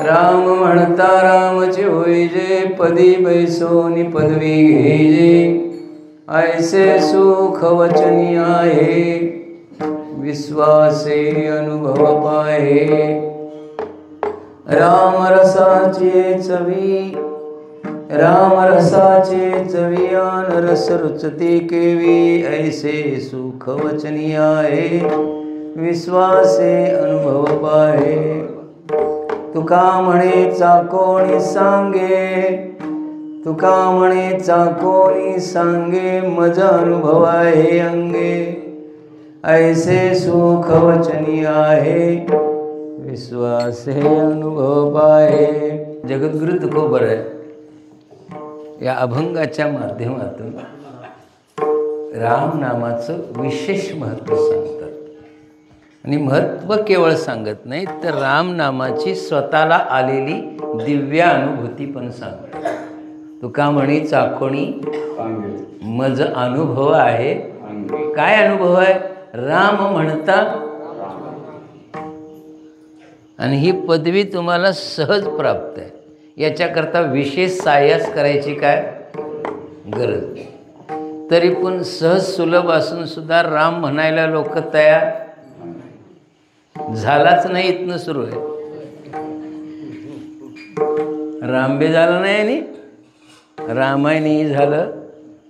राम म्हणता रामचे होईजे, पदी बैसोनी पदवी घेजे. ऐसे सुख वचनी आहे, विश्वासे अनुभव पाहे. राम रसाचे चवी, राम रसाचे चवियान रस रुचते केवी. ऐसे सुख वचनी आहे, विश्वासे अनुभव पाहे. तुका म्हणे चाकोणी सांगे, तुका म्हणे चाकोणी सांगे, मज अनुभव आहे अंगे. ऐसे सुख वचनी आहे, विश्वासे अनुभव पाहे. जगद्गुरु तुकोबर या अभंगाच्या माध्यमातून राम नामाचं विशेष महत्त्व सांगतात. आणि महत्त्व केवळ सांगत नाही तर राम नामाची स्वतःला आलेली दिव्य अनुभूती पण सांगतात. तुका म्हणे चाकोणी मज अनुभव आहे. काय अनुभव आहे? राम म्हणता. आणि ही पदवी तुम्हाला सहज प्राप्त आहे. याच्याकरता विशेष साह्यास करायची काय गरज. तरी पण सहज सुलभ असून सुद्धा राम म्हणायला लोक तयार झालाच नाही. इथनं सुरू आहे. रामबे झालं नाही आणि रामायणही झालं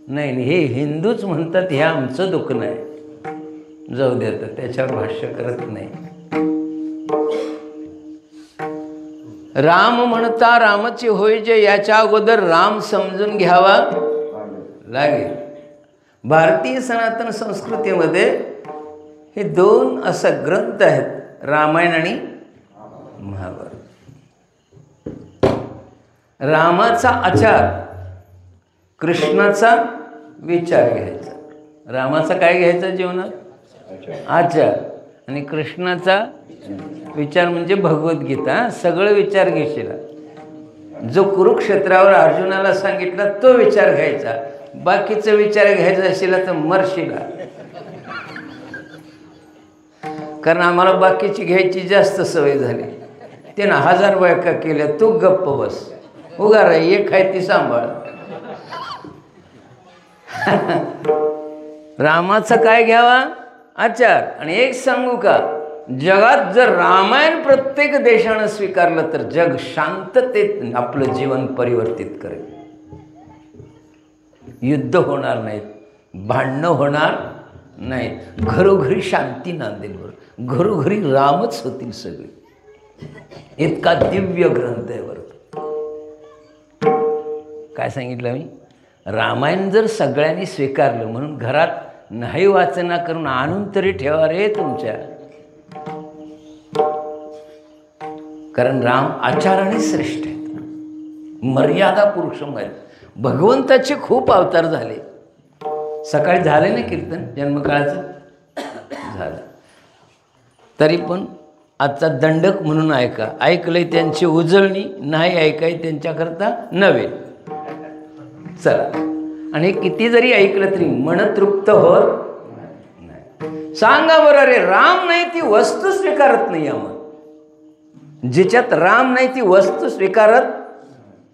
नाही. हे हिंदूच म्हणतात हे आमचं दुःख नाही. जाऊ द्या, त्याच्यावर भाष्य करत नाही. राम म्हणता रामची होय जे, याच्या अगोदर राम समजून घ्यावा लागेल. भारतीय सनातन संस्कृतीमध्ये हे दोन असं ग्रंथ आहेत, रामायण आणि महाभारत. रामाचा आचार, कृष्णाचा विचार घ्यायचा. रामाचा काय घ्यायचा जीवनात? आचार. आणि कृष्णाचा विचार म्हणजे भगवद्गीता. सगळं विचार घेशील. जो कुरुक्षेत्रावर अर्जुनाला सांगितला तो विचार घ्यायचा. बाकीचं विचार घ्यायचा असेल तर मरशीला. कारण आम्हाला बाकीची घ्यायची जास्त सवय झाली. त्यानं 1000 बायका केल्या, तू गप्प बस. उगा रा, एक आहे ती सांभाळ. रामाचा काय घ्यावा? आचार. आणि एक सांगू का, जगात जर रामायण प्रत्येक देशानं स्वीकारलं तर जग शांततेत आपलं जीवन परिवर्तित करेल. युद्ध होणार नाहीत, भांडणं होणार नाहीत, घरोघरी शांती नांदेल. बरं, घरोघरी रामच होतील सगळे. इतका दिव्य ग्रंथ आहे. बरं, काय सांगितलं मी? रामायण जर सगळ्यांनी स्वीकारलं म्हणून घरात नाही वाचना करून आणून तरी ठेवा रे तुमच्या. कारण राम आचाराने श्रेष्ठ आहेत, मर्यादा पुरुषोत्तम आहेत. भगवंताचे खूप अवतार झाले. सकाळी झाले ना कीर्तन जन्मकाळाचं झालं. तरी पण आजचा दंडक म्हणून ऐका. ऐकलंय त्यांची उजळणी, नाही ऐकाय त्यांच्याकरता नव्हे. चला. आणि किती जरी ऐकलं तरी मन तृप्त होत नाही. सांगा बरं रे, राम नाही ती वस्तू स्वीकारत नाही. आम्हाला जिच्यात राम नाही ती वस्तू स्वीकारत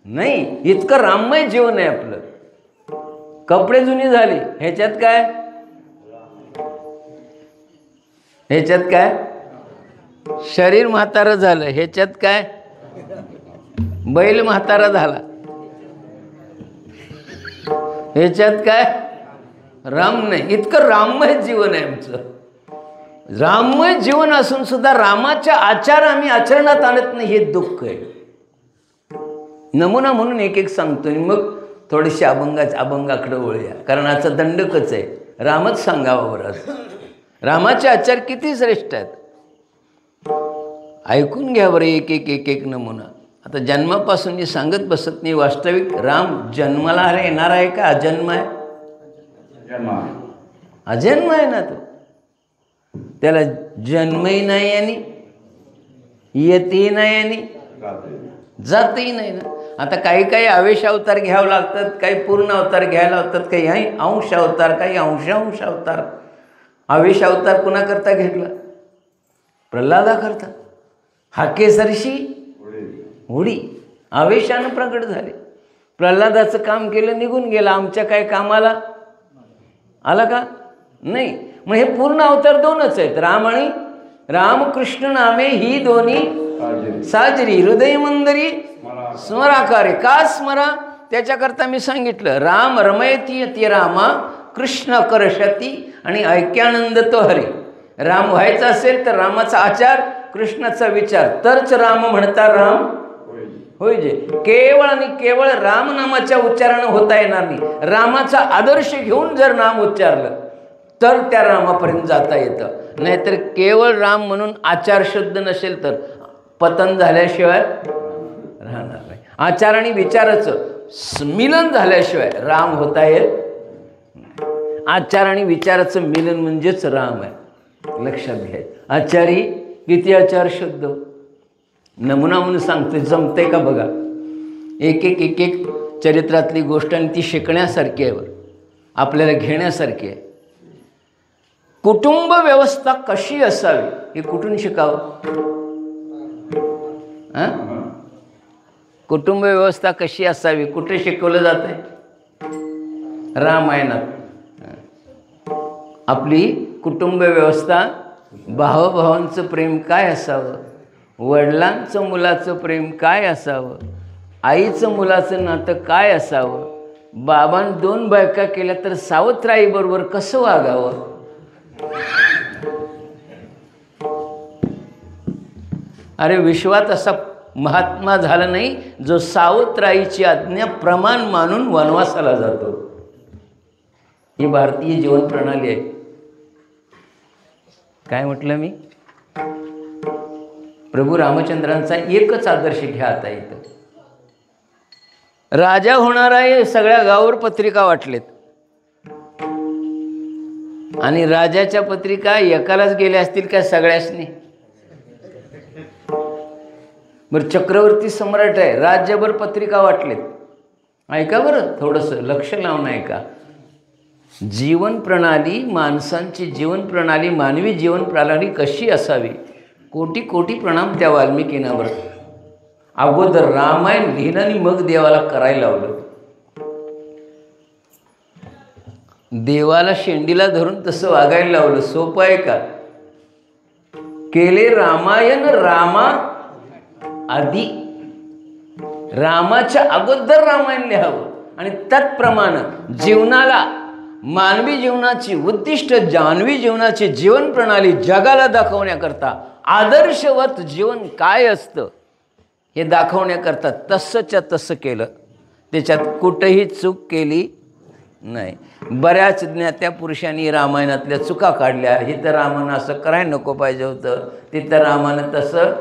नाही. इतकं राममय जीवन आहे आपलं. कपडे जुनी झाली, ह्याच्यात काय? ह्याच्यात काय? शरीर म्हातारं झालं, ह्याच्यात काय? बैल म्हातारा झाला, ह्याच्यात काय? राम नाही. इतकं राममय जीवन आहे आमचं. राममय जीवन असून सुद्धा रामाच्या आचार आम्ही आचरणात आणत नाही, हे दुःख आहे. नमुना म्हणून एक एक सांगतो. मग थोडीशी अभंगाकडे वळूया, कारण आजचा दंडकच आहे. रामच सांगावा बरं. रामाचे आचार किती श्रेष्ठ आहेत ऐकून घ्या बरं. एक एक एक एक नमुना. आता जन्मापासून मी सांगत बसत नाही. वास्तविक राम जन्माला येणार आहे का अजन्म आहे? अजन्म आहे ना तो. त्याला जन्मही नाही आणि येतही नाही आणि जातही नाही ना. आता काही काही आवेश अवतार घ्यावं लागतात, काही पूर्ण अवतार घ्यायला लागतात, काही अंश अवतार, काही अंश अवतार. आवेश अवतार कुणाकरता घेतला? प्रल्हादाकरता. हा केसरशी होडी आवेशानं प्रकट झाले. प्रल्हादाचं काम केलं, निघून गेला. आमच्या काय कामाला आला का? नाही. मग हे पूर्ण अवतार दोनच आहेत, राम आणि रामकृष्ण नामे ही दोन्ही साजरी हृदय मंदरी स्मराकारे. का स्मरा? त्याच्याकरता मी सांगितलं, राम रमयती यती रामा कृष्ण करशती आणि ऐक्यानंद तो हरी. राम व्हायचा असेल तर रामाचा आचार, कृष्णाचा विचार, तरच राम म्हणता राम होय जे. केवळ आणि केवळ रामनामाच्या उच्चारानं होता येणार नाही. रामाचा आदर्श घेऊन जर नाम उच्चारलं तर त्या रामापर्यंत जाता येतं. नाहीतर केवळ राम म्हणून आचार शुद्ध नसेल तर पतन झाल्याशिवाय राहणार नाही. आचार आणि विचाराचं मिलन झाल्याशिवाय राम होता येत. आचार आणि विचाराचं मिलन म्हणजेच राम आहे, लक्षात घ्या. आचारी किती आचार शुद्ध. नमुना म्हणून सांगते, जमते का बघा. एक एक एक एक चरित्रातली गोष्ट आणि ती शिकण्यासारखी आहे, बरं आपल्याला घेण्यासारखी आहे. कुटुंब व्यवस्था कशी असावी हे कुठून शिकावं? कुटुंब व्यवस्था कशी असावी कुठे शिकवलं जात आहे? रामायणात. आपली कुटुंब व्यवस्था, भावभावांचं प्रेम काय असावं, वडिलांचं मुलाचं प्रेम काय असावं, आईचं मुलाचं नातं काय असावं, बाबांनी 2 बायका केल्या तर सावत्राईबरोबर कसं वागावं. अरे विश्वात असा महात्मा झाला नाही जो सावत्राईची आज्ञा प्रमाण मानून वनवासाला जातो. ही भारतीय जीवन प्रणाली आहे. काय म्हटलं मी? प्रभू रामचंद्रांचा एकच आदर्श घ्या. आता इथं राजा होणार आहे, सगळ्या गावावर पत्रिका वाटलेत आणि राजाच्या पत्रिका एकालाच गेल्या असतील का सगळ्यासनी? बरं चक्रवर्ती सम्राट आहे, राज्यभर पत्रिका वाटलेत. ऐका बरं, थोडंसं लक्ष लावून ऐका. जीवन प्रणाली, माणसांची जीवन प्रणाली, मानवी जीवन प्रणाली कशी असावी. कोटी कोटी प्रणाम त्या वाल्मिकींना. बरं अगोदर रामायण लिहिलं आणि मग देवाला करायला लावलं. देवाला शेंडीला धरून तसं वागायला लावलं. सोपं आहे का? केले रामायण रामा आधी. रामाच्या अगोदर रामायण लिहावं आणि त्याचप्रमाणे जीवनाला, मानवी जीवनाची उद्दिष्ट, जानवी जीवनाची जीवन प्रणाली जगाला दाखवण्याकरता आदर्शवत जीवन काय असतं हे दाखवण्याकरता तसंच्या तसं केलं. त्याच्यात कुठेही चूक केली नाही. बऱ्याच ज्ञात्या पुरुषांनी रामायणातल्या चुका काढल्या. इथं रामानं असं करायला नको पाहिजे होतं, तिथं रामानं तसं.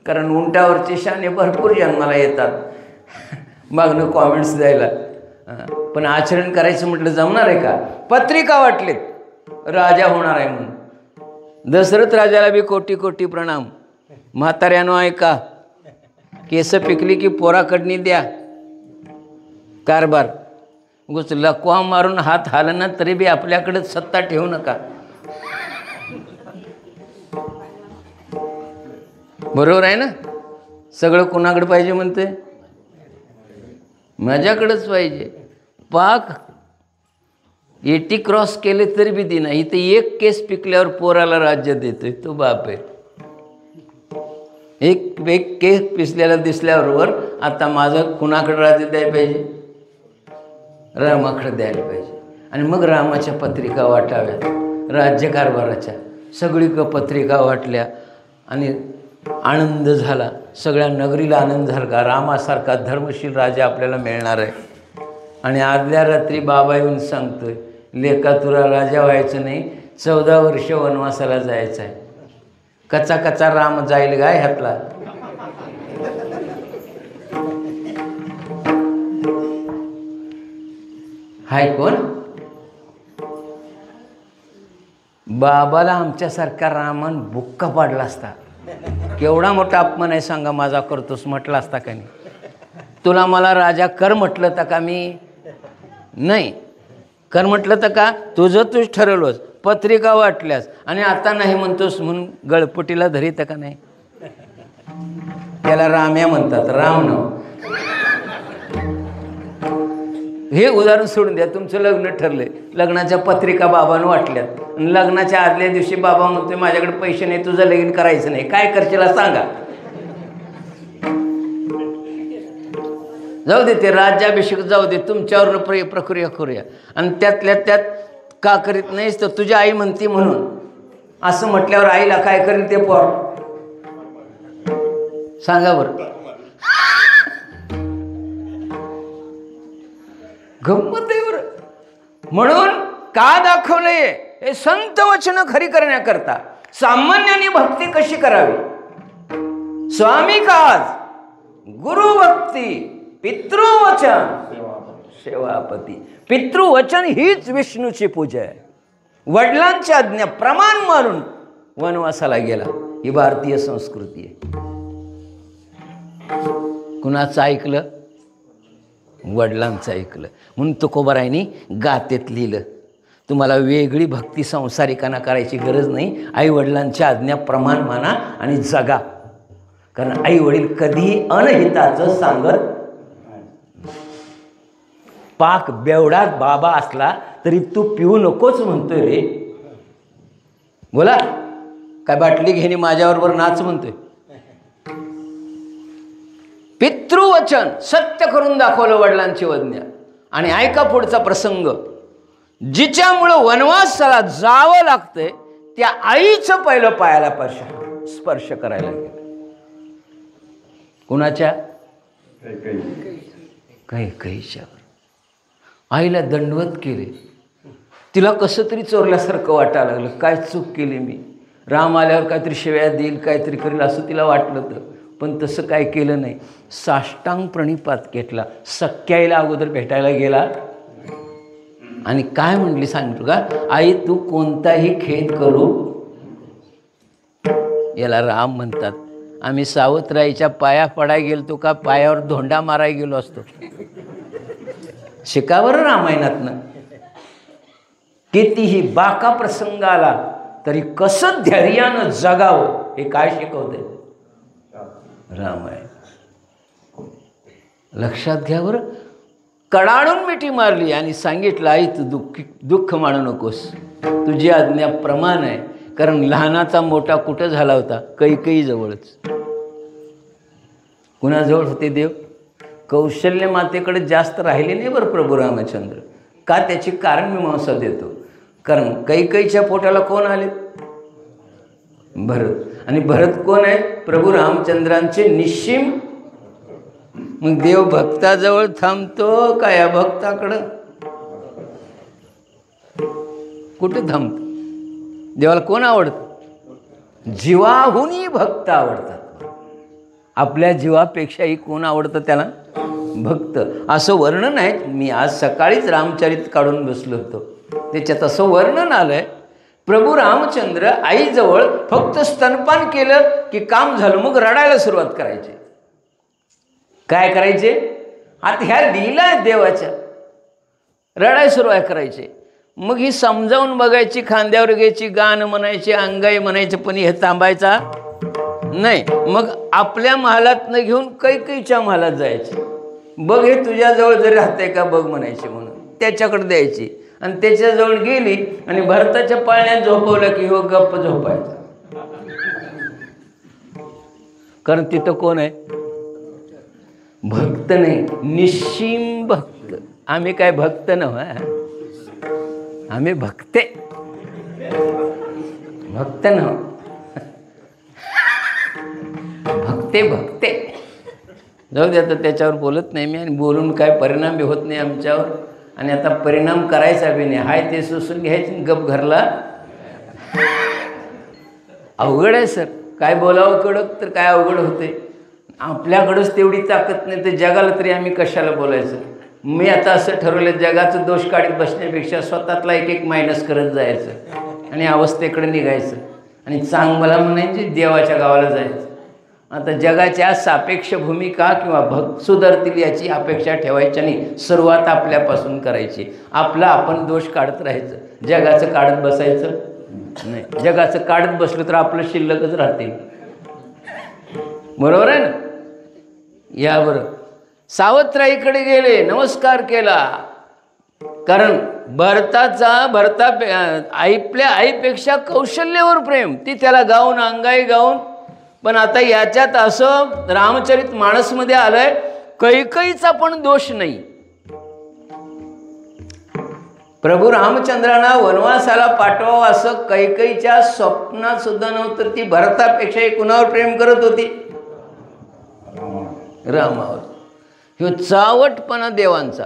कारण उंटावरचे शाने भरपूर जन्माला येतात मागणं कॉमेंट्स द्यायला. पण आचरण करायचं म्हटलं जमणार आहे का? पत्रिका वाटलेत राजा होणार आहे म्हणून. दशरथ राजाला बी कोटी कोटी प्रणाम. म्हाताऱ्यानो ऐका, केस पिकली की पोराकडनी द्या कारभार. उगाच लकवा मारून हात हालना तरी बी आपल्याकडे सत्ता ठेवू नका. बरोबर आहे ना? सगळं कोणाकडे पाहिजे म्हणते? माझ्याकडेच पाहिजे. पाक 80 क्रॉस केले तरी बी दिना. इथं एक केस पिकल्यावर पोराला राज्य देतोय तो बाप आहे. एक केस पिसल्याला दिसल्याबरोबर आता माझं कुणाकडे राज्य द्यायला पाहिजे? रामाकडे द्यायला पाहिजे. आणि मग रामाच्या पत्रिका वाटाव्यात राज्यकारभाराच्या. सगळी पत्रिका वाटल्या आणि आनंद झाला. सगळ्या नगरीला आनंद झाला का रामासारखा धर्मशील राजा आपल्याला मिळणार आहे. आणि आदल्या रात्री बाबा येऊन सांगतोय, लेका तुला राजा व्हायचं नाही, 14 वर्ष वनवासाला जायचं आहे. कचा कचा राम जाईल गाय ह्यातला. हाय कोण? बाबाला आमच्यासारखा रामन बुक्का पाडला असता. केवढा मोठा अपमान आहे सांगा माझा करतोस म्हटला असता का नाही? तुला मला राजा कर म्हटलं तर का मी? नाही. कर म्हटलं तर का? तुझं तूच ठरवलंस, पत्रिका वाटल्यास आणि आता नाही म्हणतोस म्हणून गळपटीला धरीत का नाही? त्याला राम्या म्हणतात, राम नाव. हे उदाहरण सोडून द्या. तुमचं लग्न ठरलंय, लग्नाच्या पत्रिका बाबांना वाटल्यात, आणि लग्नाच्या आदल्या दिवशी बाबा म्हणतोय माझ्याकडे पैसे नाही, तुझं लगीन करायचं नाही. काय करशील सांगा? जाऊ दे, ते राज्याभिषेक जाऊ दे, तुमच्यावर प्रक्रिया करूया. आणि त्यातल्या त्यात का करीत नाहीस तर तुझी आई म्हणते म्हणून असं म्हटल्यावर आईला काय करेल ते पोर? सांगा बरं. गंमत आहे बरं. म्हणून का दाखवलंय? हे संत वचन खरी करण्याकरता. सामान्याने भक्ती कशी करावी? स्वामी काज, गुरुभक्ती, पितृवचन, सेवापती. पितृवचन हीच विष्णूची पूजा आहे. वडिलांची आज्ञा प्रमाण मानून वनवासाला गेला, ही भारतीय संस्कृती आहे. कुणाचं ऐकलं? वडिलांचं ऐकलं. म्हणून तुकोबारायांनी गातेत लिहिलं, तुम्हाला वेगळी भक्ती संसारिकांना करायची गरज नाही. आई वडिलांची आज्ञा प्रमाण माना आणि जगा. कारण आई वडील कधीही अनहिताचं सांगत. पाक बेवडात बाबा असला तरी तू पिऊ नकोच म्हणतोय रे. बोला, काय बाटली घेणे माझ्याबरोबर नाच म्हणतोय. पितृवचन सत्य करून दाखवलं वडिलांची आज्ञा. आणि ऐका पुढचा प्रसंग. जिच्यामुळं वनवासाला जावं लागतंय त्या आईचं पहिलं पायाला स्पर्श करायला गेलं. कुणाच्या? कैकेयीच्या. आईला दंडवत केले. तिला कसं तरी चोरल्यासारखं वाटायला लागलं. काय चूक केली मी? राम आल्यावर काहीतरी शिव्या देईल, काहीतरी करेल असं तिला वाटलं तर. पण तसं काय केलं नाही. साष्टांग प्रणिपात घेतला. सख्याईला अगोदर भेटायला गेला आणि काय म्हणली सांगतो का? आई तू कोणताही खेद करू. याला राम म्हणतात. आम्ही सावतराईच्या पाया पडाय गेलतो का पायावर धोंडा माराय गेलो असतो? शिकावर रामायणातनं. कितीही बाका प्रसंग आला तरी कसं धैर्यानं जगावं हे काय शिकवते? रामायण. लक्षात घ्या बरं. कडाडून मिठी मारली आणि सांगितलं आई तू दुःख मानू नकोस, तुझी आज्ञा प्रमाण आहे. कारण लहानाचा मोठा कुठं झाला होता? कैकेयी जवळच. कुणाजवळ होते देव? कौशल्य मातेकडे जास्त राहिले नाही बरं प्रभू रामचंद्र. का? त्याची कारण मीमांसा देतो. कारण कैकेयीच्या पोटाला कोण आले? भरत. आणि भरत कोण आहे? प्रभू रामचंद्रांचे निश्चिम. मग देव भक्ताजवळ थांबतो का या भक्ताकडं? कुठे थांबतो? देवाला कोण आवडतं? जीवाहूनही भक्त आवडतात. आपल्या जीवापेक्षाही कोण आवडतं त्याला? भक्त. असं वर्णन आहे. मी आज सकाळीच रामचरित काढून बसलो होतो, त्याच्यात असं वर्णन आलंय. प्रभू रामचंद्र आईजवळ फक्त स्तनपान केलं की काम झालं, मग रडायला सुरुवात करायची. काय करायचे? आता ह्या लीला आहेत देवाच्या. रडायला सुरुवात करायचे. मग ही समजावून बघायची, खांद्यावर घ्यायची, गाणं म्हणायचे, अंगाई म्हणायचे, पण हे थांबायचा नाही. मग आपल्या महालातनं घेऊन कैकेयीच्या महालात जायचे. बघ हे तुझ्याजवळ जरी राहतंय का बघ म्हणायचे, म्हणून त्याच्याकडे द्यायची. आणि त्याच्याजवळ गेली आणि भरताच्या पाळण्यात झोपवलं की हो गप्प झोपायचा. कारण तिथं कोण आहे? भक्त नाही, निश्चिम भक्त. आम्ही काय भक्त नव्हे, आम्ही भक्ते. भक्त नव्ह, भक्ते भक्ते. जाऊ दे, आता त्याच्यावर बोलत नाही मी. आणि बोलून काय परिणाम बी होत नाही आमच्यावर. आणि आता परिणाम करायचा बी नाही. हाय ते सुसून घ्यायचं गप घरला. अवघड आहे सर. काय बोलावं कडक तर काय अवघड होते. आपल्याकडंच तेवढी ताकद नाही तर जगाला तरी आम्ही कशाला बोलायचं. मी आता असं ठरवलं, जगाचं दोष काढत बसण्यापेक्षा स्वतःतला एक एक मायनस करत जायचं आणि अवस्थेकडे निघायचं. आणि चांगला म्हणायची देवाच्या गावाला जायचं. आता जगाच्या सापेक्ष भूमिका किंवा भक्त सुधारतील याची अपेक्षा ठेवायची नाही. सुरुवात आपल्यापासून करायची. आपला आपण दोष काढत राहायचं, जगाचं काढत बसायचं नाही. जगाचं काढत बसलं तर आपलं शिल्लकच राहते. बरोबर आहे ना? या बरं, सावत्राईकडे गेले, नमस्कार केला. कारण आपल्या आईपेक्षा कौशल्यावर प्रेम, ती त्याला गाऊन अंगाई गाऊन. पण आता याच्यात असं रामचरित मानसमध्ये आलंय, कैकईचा पण दोष नाही. प्रभू रामचंद्रांना वनवासाला पाठवावं असं कैकईच्या स्वप्नात सुद्धा नव्हतं. ती भरतापेक्षाही कुणावर प्रेम करत होती? रामावर. ह्यो चावटपणा देवांचा.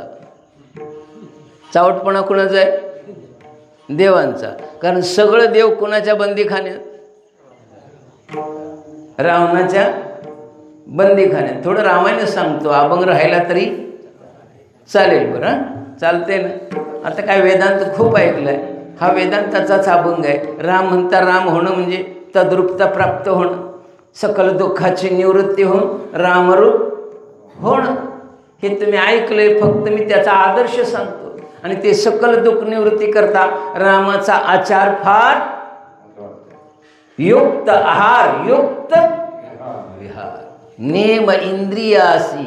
चावटपणा कुणाचा आहे? देवांचा. कारण सगळं देव कुणाच्या बंदीखान्यात? रावणाच्या बंदीखान्यात. थोडं रामायण सांगतो, अभंग राहिला तरी चालेल बरं? चालते ना. आता काय वेदांत खूप ऐकलाय, हा वेदांताचाच अभंग आहे. राम म्हणता राम होणं म्हणजे तद्रूपता प्राप्त होणं, सकल दुःखाची निवृत्ती होऊन रामरूप होणं. हे तुम्ही ऐकलंय, फक्त मी त्याचा आदर्श सांगतो. आणि ते सकल दुःख निवृत्ती करता रामाचा आचार फार युक्त आहार, युक्त विहार. नेम इंद्रियासी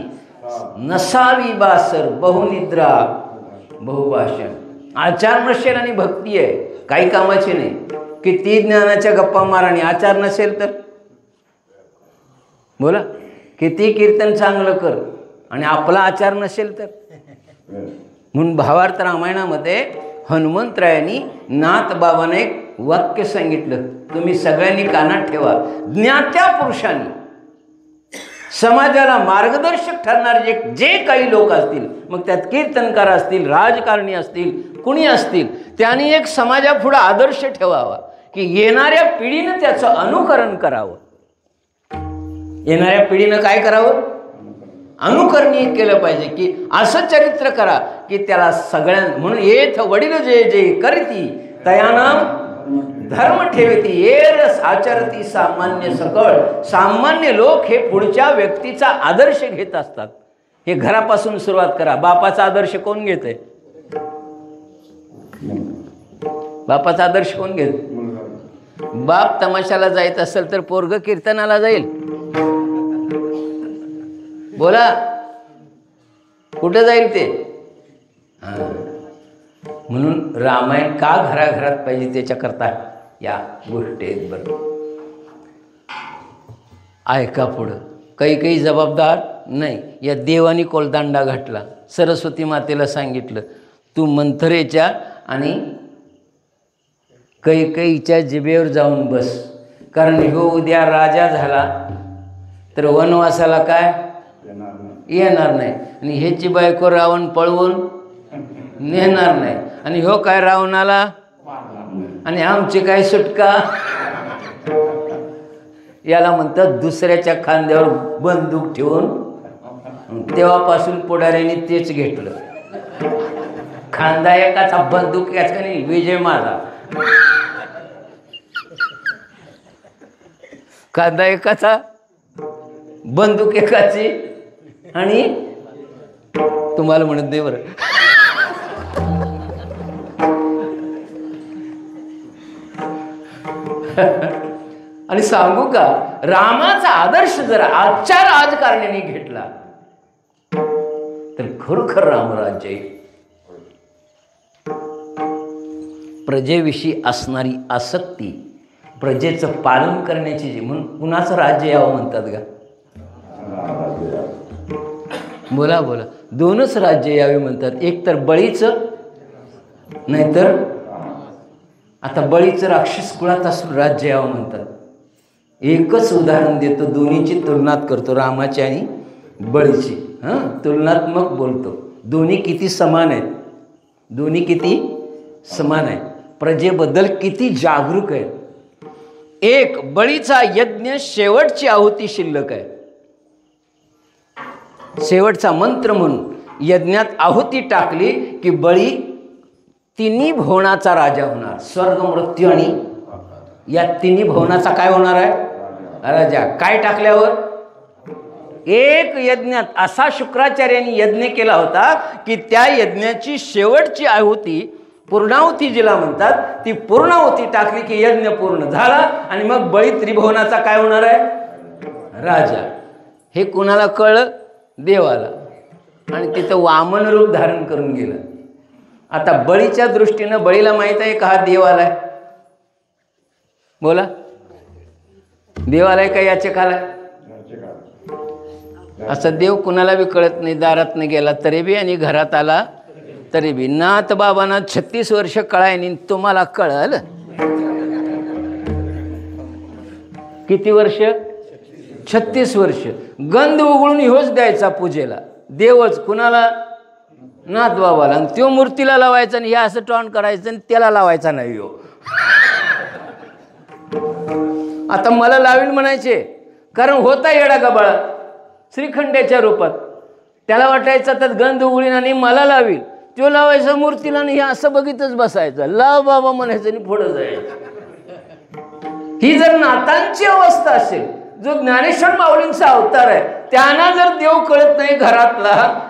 नसावी बासर, बहुनिद्रा बहुभाषण. आचार नसेल आणि भक्ती आहे, काही कामाची नाही. किती ज्ञानाच्या गप्पा मारा आणि आचार नसेल तर बोला. किती कीर्तन चांगलं कर आणि आपला आचार नसेल तर. म्हणून भावार्थ रामायणामध्ये हनुमंतरायांनी नाथबाबाने एक वाक्य सांगितलं, तुम्ही सगळ्यांनी कानात ठेवा. ज्ञात्या पुरुषांनी समाजाला मार्गदर्शक ठरणारे जे काही लोक असतील, मग त्यात कीर्तनकार असतील, राजकारणी असतील, कुणी असतील, त्यांनी एक समाजापुढे आदर्श ठेवावा की येणाऱ्या पिढीनं त्याचं अनुकरण करावं. येणाऱ्या पिढीनं काय करावं? अनुकरणीय केलं पाहिजे की असं चरित्र करा की त्याला सगळ्यां. म्हणून येथ वडील जे जे करीती तयानाम धर्म ठेवती, येरस आचरती सामान्य सकळ. सामान्य लोक हे पुढच्या व्यक्तीचा आदर्श घेत असतात. हे घरापासून सुरुवात करा. बापाचा आदर्श कोण घेतंय? बापाचा आदर्श कोण घेत? बाप तमाशाला जायत असेल तर पोरग कीर्तनाला जाईल? बोला, कुठं जाईल ते? म्हणून रामायण का घराघरात पाहिजे त्याच्याकरता या गोष्टी आहेत. बरं ऐका पुढं. काही जबाबदार नाही. या देवानी कोलदांडा घातला. सरस्वती मातेला सांगितलं, तू मंथरेच्या आणि कैकईच्या जिभेवर जाऊन बस. कारण ह्यो उद्या राजा झाला तर वनवासाला काय येणार नाही. आणि ह्याची बायको रावण पळवून नेणार नाही. आणि ह्यो काय रावणाला आणि आमची काय सुटका. याला म्हणतात दुसऱ्याच्या खांद्यावर बंदूक ठेवून. तेव्हापासून पुढाऱ्यांनी तेच घेतलं. खांदा एकाचा बंदूक याचा नाही, विजय माझा. खांदा एकाचा बंदूक एकाची. आणि तुम्हाला म्हणत नाही बरं. आणि सांगू का, रामाचा आदर्श जर आजच्या राजकारण्याने घेतला तर खरोखर रामराज्य आहे. प्रजेविषयी असणारी आसक्ती, प्रजेचं पालन करण्याची जी, म्हणून कुणाचं राज्य यावं म्हणतात का? बोला बोला. दोनच राज्य यावे म्हणतात. एक तर बळीचं, नाहीतर आता बळीचं राक्षस कुळात असून राज्य यावं म्हणतात. एकच उदाहरण देतो, दोन्हीची तुलनात करतो, रामाची आणि बळीची. तुलनात्मक बोलतो. दोन्ही किती समान आहेत. दोन्ही किती समान आहेत. प्रजेबद्दल किती जागरूक आहे. एक बळीचा यज्ञ शेवटची आहुती शिल्लक आहे. शेवटचा मंत्र म्हणून यज्ञात आहुती टाकली की बळी तिन्ही भुवनाचा राजा होणार. स्वर्ग, मृत्यू आणि या तिन्ही भुवनाचा काय होणार आहे? राजा. काय टाकल्यावर? एक यज्ञात असा शुक्राचार्यांनी यज्ञ केला होता की त्या यज्ञाची शेवटची आहुती, पूर्णाहुती जिला म्हणतात, ती पूर्णाहुती टाकली की यज्ञ पूर्ण झाला. आणि मग बळी त्रिभुवनाचा काय होणार आहे? राजा. हे कुणाला कळलं? देवाला, आणि तिथं वामन रूप धारण करून गेलं. आता बळीच्या दृष्टीनं बळीला माहीत आहे का हा देव आलाय? बोला, देव आलाय का याचक आलाय? असं देव कुणाला बी कळत नाही. दारातनं गेला तरी बी आणि घरात आला तरी बी. नाथ बाबांना 36 वर्ष कळायनी, तुम्हाला कळल किती वर्ष? 36 वर्ष. गंध उघडून ह्योच द्यायचा पूजेला, देवच कुणाला? नाथ बाबाला. आणि त्यो मूर्तीला लावायचा आणि हे असं टॉन करायचं आणि त्याला लावायचा नाही हो. आता मला लावीन म्हणायचे, कारण होता येडा गबाळा श्रीखंड्याच्या रूपात. त्याला वाटायचं तर गंध उघडीन आणि मला लावील, तो लावायचा मूर्तीला आणि हे असं बघितच बसायचं. लाव बाबा म्हणायचं आणि पुढं जायचं. ही जर नातांची अवस्था असेल, जो ज्ञानेश्वर माऊलींचा अवतार आहे, त्यांना जर देव कळत नाही घरातला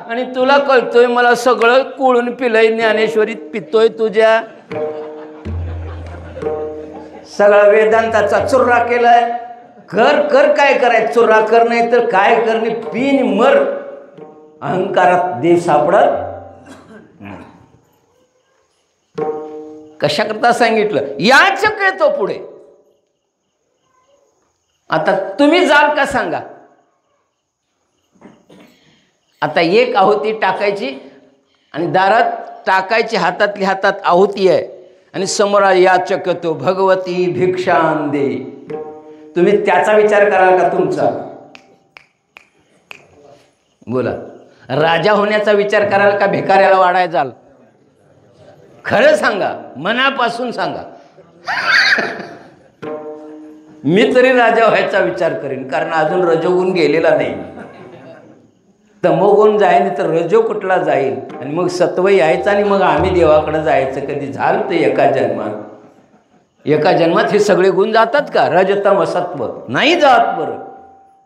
आणि तुला कळतोय मला सगळं कोळून पिलंय, ज्ञानेश्वरीत पितोय तुझ्या, सगळा वेदांताचा चुर्रा केलाय, कर कर काय करायचं, चुर्रा कर नाही तर काय करणे, पिन मर. अहंकारात देव सापडत. कशाकरता सांगितलं? याचक येतो पुढे. आता तुम्ही जाल का सांगा? आता एक आहुती टाकायची आणि दारात टाकायची, हातातली हातात आहुती आहे आणि समोर याचक येतो, भगवती भिक्षां दे. तुम्ही त्याचा विचार कराल का तुमचा? बोला, राजा होण्याचा विचार कराल का भिकाऱ्याला वाढायला जाल? खरं सांगा, मनापासून सांगा. मी तरी राजा व्हायचा विचार करेन, कारण अजून रजोगुण गेलेला नाही. तमोगुण जाईल तर रजो कुठला जाईल, आणि मग सत्व यायचं आणि मग आम्ही देवाकडे जायचं. कधी झालं ते एका जन्मात? एका जन्मात हे सगळे गुण जातात का? रजतम सत्व नाही जात. बरं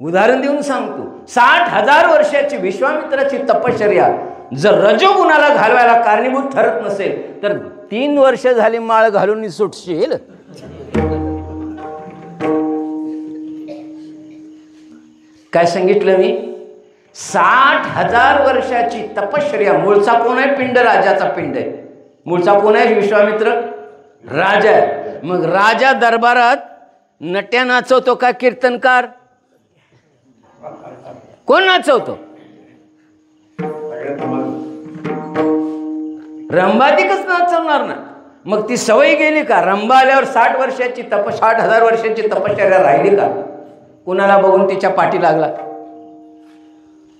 उदाहरण देऊन सांगतो. 60,000 वर्षाची विश्वामित्राची तपश्चर्या जर रजोगुणाला घालवायला कारणीभूत ठरत नसेल तर 3 वर्ष झाली माळ घालून सुटशील. काय सांगितलं मी? 60,000 वर्षाची तपश्चर्या. मूळचा कोण आहे? पिंड राजाचा पिंड आहे. मूळचा कोण आहे? विश्वामित्र राजा आहे. मग राजा दरबारात नट्या नाचवतो का कीर्तनकार? कोण नाचवतो? रंभादिकच नाचवणार ना. मग ती सवय गेली का? रंभा आल्यावर 60,000 वर्षाची तपश्चर्या राहिली का? कुणाला बघून तिच्या पाठी लागला?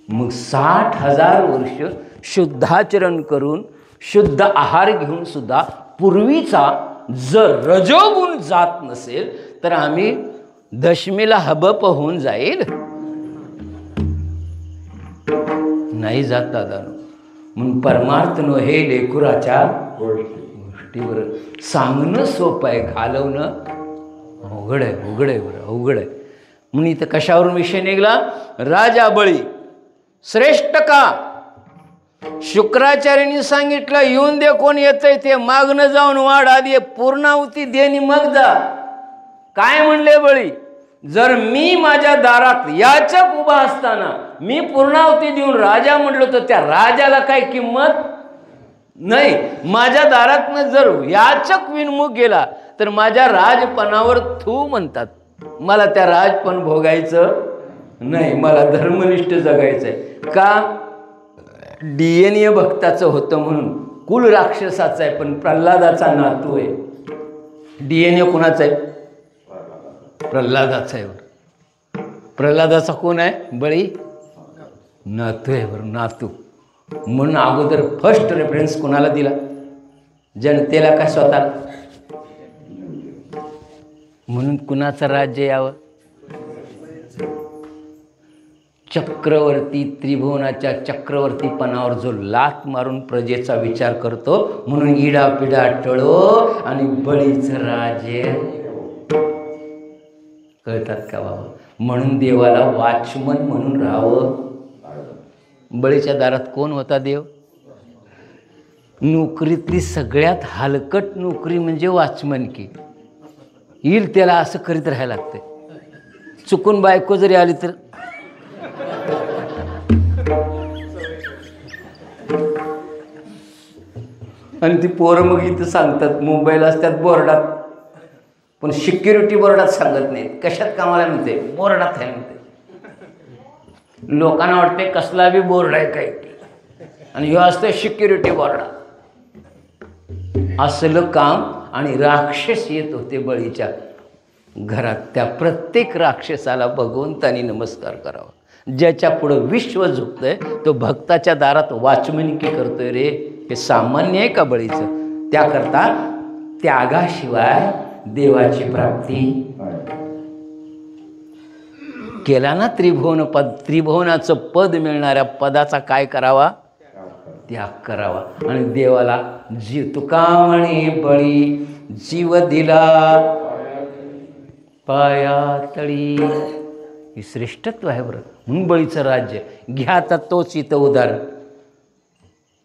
मग 60,000 वर्ष शुद्धाचरण करून शुद्ध आहार घेऊन सुद्धा पूर्वीचा जर रजोगुण जात नसेल तर आम्ही दशमीला हबप होऊन जाईल? नाही जात दादा. म्हणून परमार्थ नो हे लेकुराच्या गोष्टीवर सांगणं सोपं आहे, घालवणं अवघड आहे. अवघड आहे बरं, अवघड आहे. म्हणून इथं कशावरून विषय निघाला? राजा बळी श्रेष्ठ का? शुक्राचार्यांनी सांगितलं येऊन दे, कोण येतंय ते मागणं जाऊन वाढा दे, पूर्णाहुती देणी मग जा. काय म्हणले बळी? जर मी माझ्या दारात याचक उभा असताना मी पूर्णाहुती देऊन राजा म्हणलो तर त्या राजाला काय किंमत नाही. माझ्या दारातनं जर याचक विनमुख गेला तर माझ्या राजपणावर थू म्हणतात. मला त्या राजपण भोगायचं नाही, मला धर्मनिष्ठ जगायचं आहे. का? DNA भक्ताचं होतं म्हणून. कुल राक्षसाचा आहे पण प्रल्हादाचा नातू आहे. DNA कुणाचा आहे? प्रल्हादाचा आहे. प्रल्हादाचा कोण आहे? बळी नातू आहे. बरं, नातू. म्हणून अगोदर फर्स्ट रेफरन्स कोणाला दिला? जनतेला का स्वतः? म्हणून कुणाचं राज्य यावं? चक्रवर्ती, त्रिभुवनाच्या चक्रवर्तीपणावर जो लाथ मारून प्रजेचा विचार करतो, म्हणून इडा पिडा टळो आणि बळीचं राज्य. कळतात का बाबा? म्हणून देवाला वाचमन म्हणून राहावं. बळीच्या दारात कोण होता देव? नोकरीतली सगळ्यात हलकट नोकरी म्हणजे वाचमन की. येईल त्याला असं करीत राहायला लागतंय. चुकून बायको जरी आली तर आणि ती पोरं मग इथं सांगतात, मुंबईला असतात बोर्डात, पण सिक्युरिटी बोर्डात सांगत नाहीत. कशात कामाला म्हणते? बोर्डात आहे म्हणते. लोकांना वाटते कसला बी बोर्ड आहे काय, आणि ह्यो असतं सिक्युरिटी बोर्डात. असलं काम. आणि राक्षस येत होते बळीच्या घरात. त्या प्रत्येक राक्षसाला भगवंतानी नमस्कार करावा. ज्याच्या पुढं विश्व झुकतंय तो भक्ताच्या दारात वाचमनिकी करतोय रे. हे सामान्य आहे का बळीचं? त्याकरता त्यागाशिवाय देवाची प्राप्ती केला ना. त्रिभुवनाचं पद मिळणाऱ्या पदाचा काय करावा? त्याग करावा. आणि देवाला तुका म्हणे बळी जीव दिला पायातळी. हे श्रेष्ठत्व आहे बरं. म्हणून बळीचं राज्य घ्या. आता तोच इथं उदाहरण.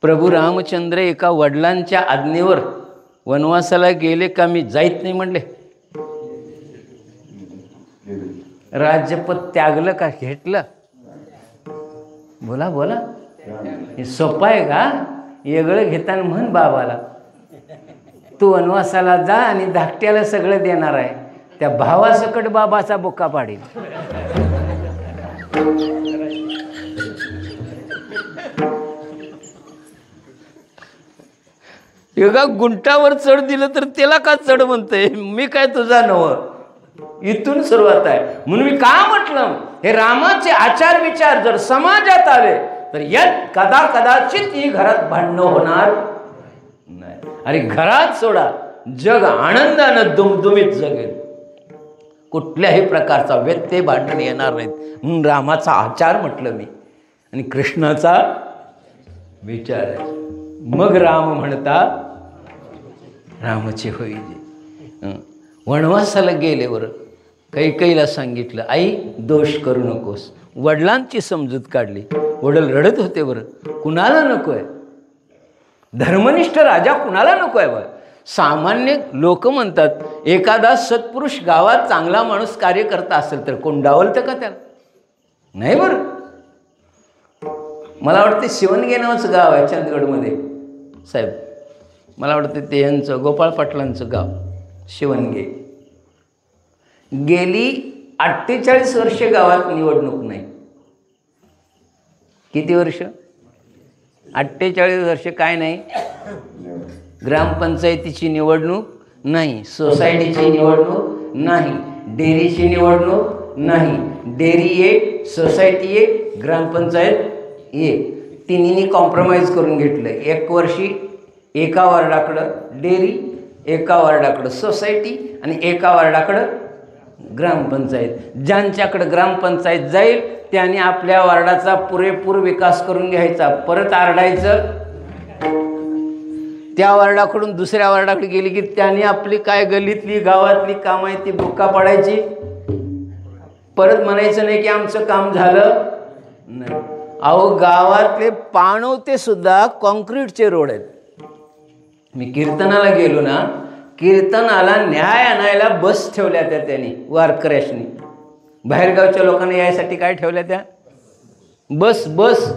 प्रभू रामचंद्र एका वडिलांच्या आज्ञेवर वनवासाला गेले का? मी जाईत नाही म्हणले. राज्यपद त्यागलं का घेतलं? बोला बोला. हे सोपं आहे का? वेगळं घेताना म्हण बाबाला, तू वनवासाला जा आणि धाकट्याला सगळं देणार आहे. त्या भावासकट बाबाचा बुक्का पाडील. एका गुंटावर चढ दिलं तर त्याला का चढ म्हणतंय? मी काय तुझा नव? इथून सुरुवात आहे. म्हणून मी का म्हटलं, हे रामाचे आचार विचार जर समाजात आले तर यात कदाचित ही घरात भांडणं होणार नाही. अरे घरात सोडा, जग आनंदानं दुमदुमीत जगेल. कुठल्याही प्रकारचा व्यत्यय भांडण येणार नाहीत. म्हणून रामाचा आचार म्हटलं मी, आणि कृष्णाचा विचार आहे. मग राम म्हणता रामाचे होईल. वनवासाला गेल्यावर कैकेयीला सांगितलं, आई दोष करू नकोस. वडिलांची समजूत काढली. वडील रडत होते. बरं कुणाला नको आहे? धर्मनिष्ठ राजा कुणाला नको आहे? बरं सामान्य लोक म्हणतात, एखादा सत्पुरुष गावात चांगला माणूस कार्यकर्ता असेल तर कोण डावलतं का त्याला? नाही. बरं मला वाटते शिवणगे नावाचं गाव आहे चंदगडमध्ये साहेब. मला वाटतं ते यांचं गोपाळ पाटलांचं गाव शिवणगे. गेली 48 वर्षे गावात निवडणूक नाही. किती वर्ष? 48 वर्ष काय नाही? ग्रामपंचायतीची निवडणूक नाही, सोसायटीची निवडणूक नाही, डेअरीची निवडणूक नाही. डेअरी एक, सोसायटी एक, ग्रामपंचायत एक. तिन्हींनी कॉम्प्रोमाइज करून घेतलं. एक वर्षी एका वार्डाकडं डेअरी, एका वार्डाकडं सोसायटी आणि एका वार्डाकडं ग्रामपंचायत. ज्यांच्याकडं ग्रामपंचायत जाईल त्याने आपल्या वार्डाचा पुरेपूर विकास करून घ्यायचा. परत आरडायचं. त्या वार्डाकडून दुसऱ्या वार्डाकडे गेली की त्याने आपली काय गल्लीतली गावातली काम आहे ती बुक्का पाडायची. परत म्हणायचं नाही की आमचं काम झालं नाही. अहो गावातले पाणवते सुद्धा कॉन्क्रीटचे रोड आहेत. मी कीर्तनाला गेलो ना, कीर्तनाला न्याय आणायला बस ठेवल्या त्या त्यांनी वारकऱ्याशनी. बाहेरगावच्या लोकांना यायसाठी काय ठेवल्या त्या? बस. बस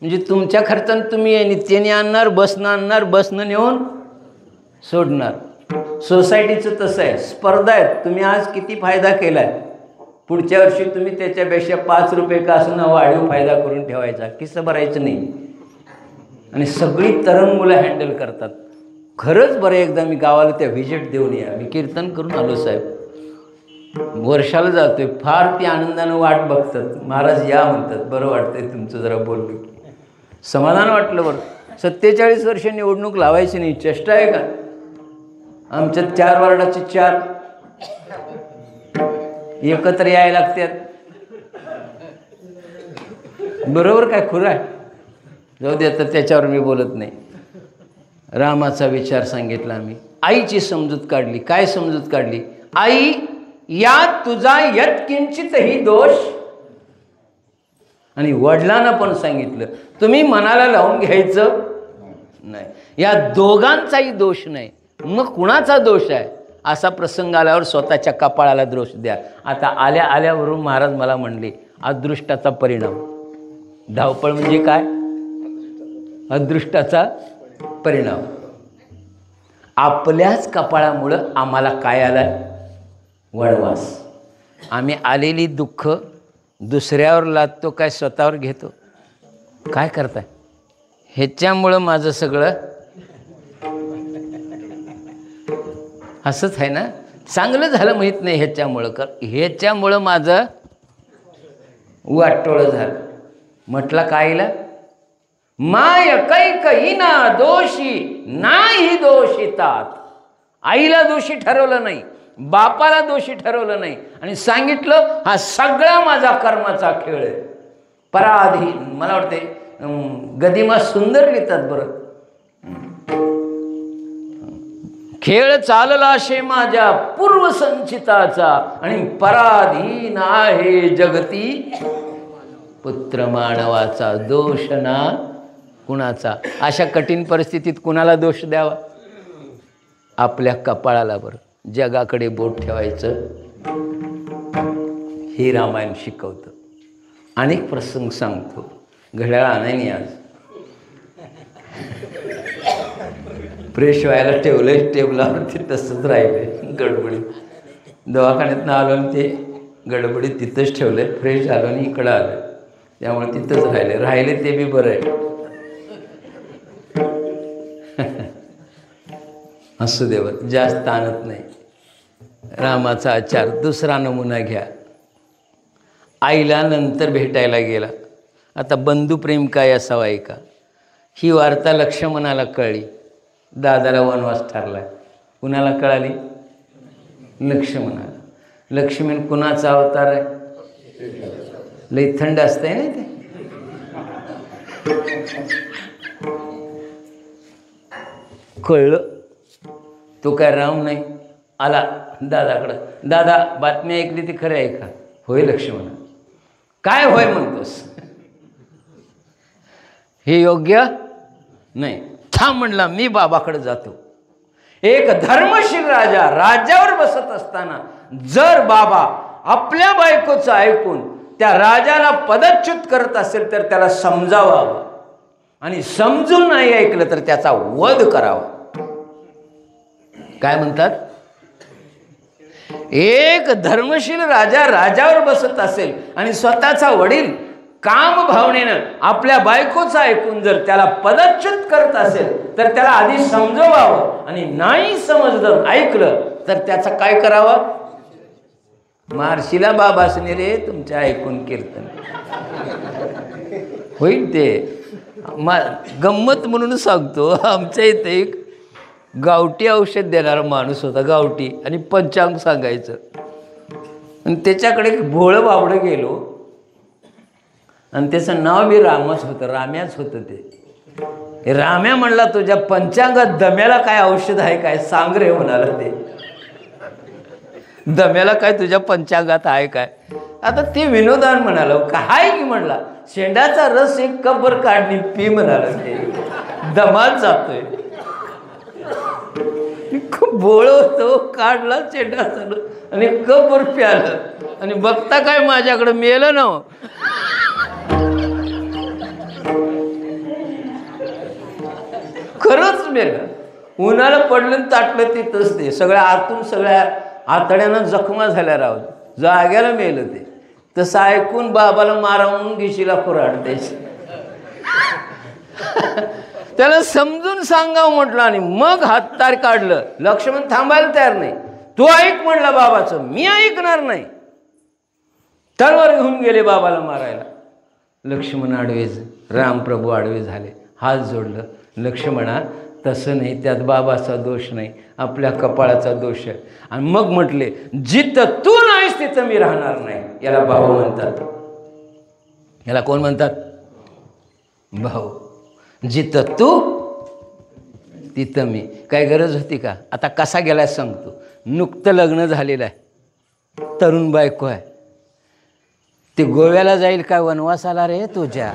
म्हणजे तुमच्या खर्चानं तुम्ही नित्याने आणणार, बसनं आणणार, बसनं नेऊन सोडणार. सोसायटीचं तसं आहे. स्पर्धा आहेत. तुम्ही आज किती फायदा केला आहे, पुढच्या वर्षी तुम्ही त्याच्यापेक्षा 5 रुपये का असं ना वाढीव फायदा करून ठेवायचा. किस्सं भरायचं नाही. आणि सगळी तरुण मुलं हँडल करतात. खरंच बरं एकदा मी गावाला त्या व्हिजिट देऊन या. मी कीर्तन करून आलो साहेब. वर्षाला जातोय. फार ती आनंदानं वाट बघतात. महाराज या म्हणतात. बरं वाटतंय तुमचं जरा बोललो. समाधान वाटलं बरं. 47 वर्ष निवडणूक लावायची नाही. चेष्टा आहे का? आमच्यात 4 वार्डाचे 4 एकत्र यायला लागतात. बरोबर काय? खुरं आहे? जाऊ दे तर त्याच्यावर मी बोलत नाही. रामाचा विचार सांगितला आम्ही. आईची समजूत काढली. काय समजूत काढली? आई यात तुझा यत्किंचितही दोष. आणि वडिलांना पण सांगितलं तुम्ही मनाला लावून घ्यायचं नाही. या दोघांचाही दोष नाही. मग कुणाचा दोष आहे? असा प्रसंग आल्यावर स्वतःच्या कपाळाला दोष द्या. आता आल्यावरून महाराज मला म्हणले अदृष्टाचा परिणाम. धावपळ म्हणजे काय? अदृष्टाचा परिणाम. आपल्याच कपाळामुळं आम्हाला काय आलं? वनवास. आम्ही आलेली दुःख दुसऱ्यावर लादतो काय स्वतःवर घेतो? काय करताय? ह्याच्यामुळं माझं सगळं असंच आहे ना. चांगलं झालं माहीत नाही ह्याच्यामुळं, ह्याच्यामुळं माझं वाटोळं झालं. म्हटलं कायला? माय कैकईना दोषी नाही दोषितात. आईला दोषी ठरवलं नाही, बापाला दोषी ठरवलं नाही आणि सांगितलं हा सगळा माझा कर्माचा खेळ आहे. पराधीन. मला वाटते गदिमा सुंदर लिहितात बरं. खेळ चालला असे माझ्या पूर्वसंचिताचा आणि पराधीन आहे जगती पुत्र मानवाचा. दोष ना कुणाचा? अशा कठीण परिस्थितीत कुणाला दोष द्यावा? आपल्या कपाळाला. बरं, जगाकडे बोट ठेवायचं हे रामायण शिकवतं. अनेक प्रसंग सांगतो. घड्याळ आणायनी आज फ्रेश व्हायला ठेवलं टेबलावरती, तसंच राहिलं गडबडीत. दवाखान्यातनं आलो आणि ते गडबडीत तिथंच ठेवलं. फ्रेश झालो आणि इकडं आलं, त्यामुळे तिथंच राहिले ते बी बरं आहे. असू देवत जास्त आणत नाही. रामाचा आचार. दुसरा नमुना घ्या. आईला नंतर भेटायला गेला. आता बंधुप्रेम काय असावं ऐका. ही वार्ता लक्ष्मणाला कळली. दादाला वनवास ठरला. कुणाला कळाली? लक्ष्मणाला. लक्ष्मण कुणाचा अवतार आहे? लई थंड असतंय ना ते. कळलं. तो काय राम नाही. आला दादाकडं. दादा बातमी ऐकली ती खरं आहे का? होय लक्ष्मण. काय होय म्हणतोस? हे योग्य नाही. थांब म्हणला, मी बाबाकडे जातो. एक धर्मशील राजा राज्यावर बसत असताना जर बाबा आपल्या बायकोचं ऐकून त्या राजाला पदच्युत करत असेल तर त्याला समजावावं आणि समजून नाही ऐकलं तर त्याचा वध करावा. काय म्हणतात? एक धर्मशील राजा राज्यावर बसत असेल आणि स्वतःचा वडील काम भावनेनं आपल्या बायकोचं ऐकून जर त्याला पदच्युत करत असेल तर त्याला आधी समजवावं आणि नाही समजलं ऐकलं तर त्याचं काय करावं? मार्शीला बाबासने रे तुमच्या ऐकून कीर्तन होईल. ते गंमत म्हणून सांगतो. आमच्या इथे एक गावठी औषध देणारा माणूस होता. गावठी. आणि पंचांग सांगायचं. आणि त्याच्याकडे एक भोळं बावडं गेलो आणि त्याचं नाव बी रामच होतं. राम्याच होतं ते. राम्या म्हणला तुझ्या पंचांगात दम्याला काय औषध आहे काय सांग रे म्हणाला. ते दम्याला काय तुझ्या पंचांगात आहे काय? आता ते विनोदान म्हणाला. काय की म्हणला शेंडाचा रस एक कपभर काढणी पी म्हणाला. ते दमात जातोय. खूप बोळ होतो. काढला शेंडाचा रस आणि कपभर प्यालं आणि बघता काय माझ्याकडं मेलं ना. खरंच मेलं. उन्हाला पडलं ताटलं तिथंच. ते सगळ्या आतून सगळ्या आतड्यानं जखमा झाल्या राहत. जाग्याला मेलं ते. तसं ऐकून बाबाला मारावून घिशीला कुऱ्हाड द्यायची. त्याला समजून सांगावं म्हटलं आणि मग हाततार काढलं. लक्ष्मण थांबायला तयार नाही. तू ऐक म्हणला बाबाचं. मी ऐकणार नाही. तलवार घेऊन गेले बाबाला मारायला. लक्ष्मण आडवे, रामप्रभू आडवे झाले. हात जोडलं. लक्ष्मणा तसं नाही, त्यात बाबाचा दोष नाही, आपल्या कपाळाचा दोष आहे. आणि मग म्हटले जिथं तू नाहीस तिथं मी राहणार नाही. याला भाऊ म्हणतात. याला कोण म्हणतात? भाऊ. जिथं तू तिथं मी. काय गरज होती का? आता कसा गेलाय सांगतो. नुकतं लग्न झालेलं आहे. तरुण बायको आहे. ते गोव्याला जाईल काय वनवासाला रे तुझ्या.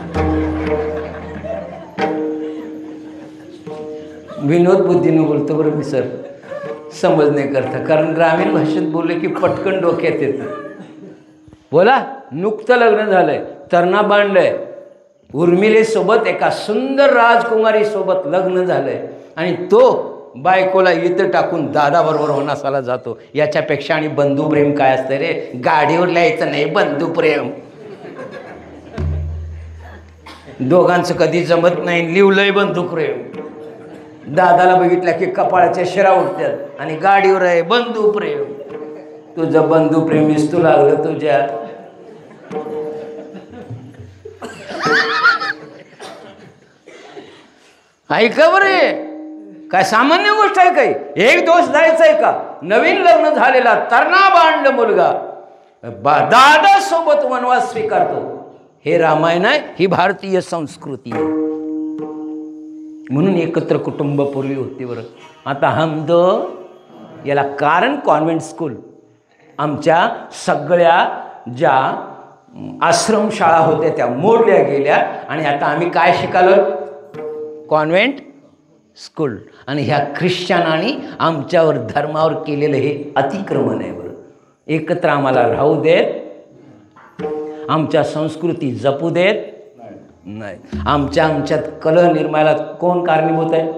विनोद बुद्धीनं बोलतो बरं मी सर, समजणे करता. कारण ग्रामीण भाषेत बोलले की पटकन डोक्यात येतं. बोला. नुकतं लग्न झालंय. तरणा बांधलंय. उर्मिलेसोबत एका सुंदर राजकुमारी सोबत लग्न झालंय आणि तो बायकोला इथं टाकून दादाबरोबर होनासाला जातो. याच्यापेक्षा आणि बंधुप्रेम काय असतं रे? गाडीवर लिहायचं नाही बंधुप्रेम. दोघांचं कधी जमत नाही, लिवलंय बंधुप्रेम. दादाला बघितल्या की कपाळाच्या शिरा उठतात आणि गाडीवर आहे बंधुप्रेम. तुझं बंधुप्रेम दिसतू लागलं तुझ्या. ऐका बरे, काय सामान्य गोष्ट आहे काही? एक दोष द्यायचा आहे का? नवीन लग्न झालेला तरणा मुलगा दादा सोबत वनवास स्वीकारतो. हे रामायण आहे, ही भारतीय संस्कृती आहे. म्हणून एकत्र कुटुंब पूर्वी होती बरं. आता हम दो याला कारण कॉन्व्हेंट स्कूल. आमच्या सगळ्या ज्या आश्रमशाळा होत्या त्या मोडल्या गेल्या आणि आता आम्ही काय शिकालो? Convent school. आणि ह्या ख्रिश्चनांनी आमच्यावर धर्मावर केलेलं हे अतिक्रमण आहे बरं. एकत्र आम्हाला राहू देत, आमच्या संस्कृती जपू देत नाही. आमच्यात कलह निर्माणाला कोण कारणीभूत आहे?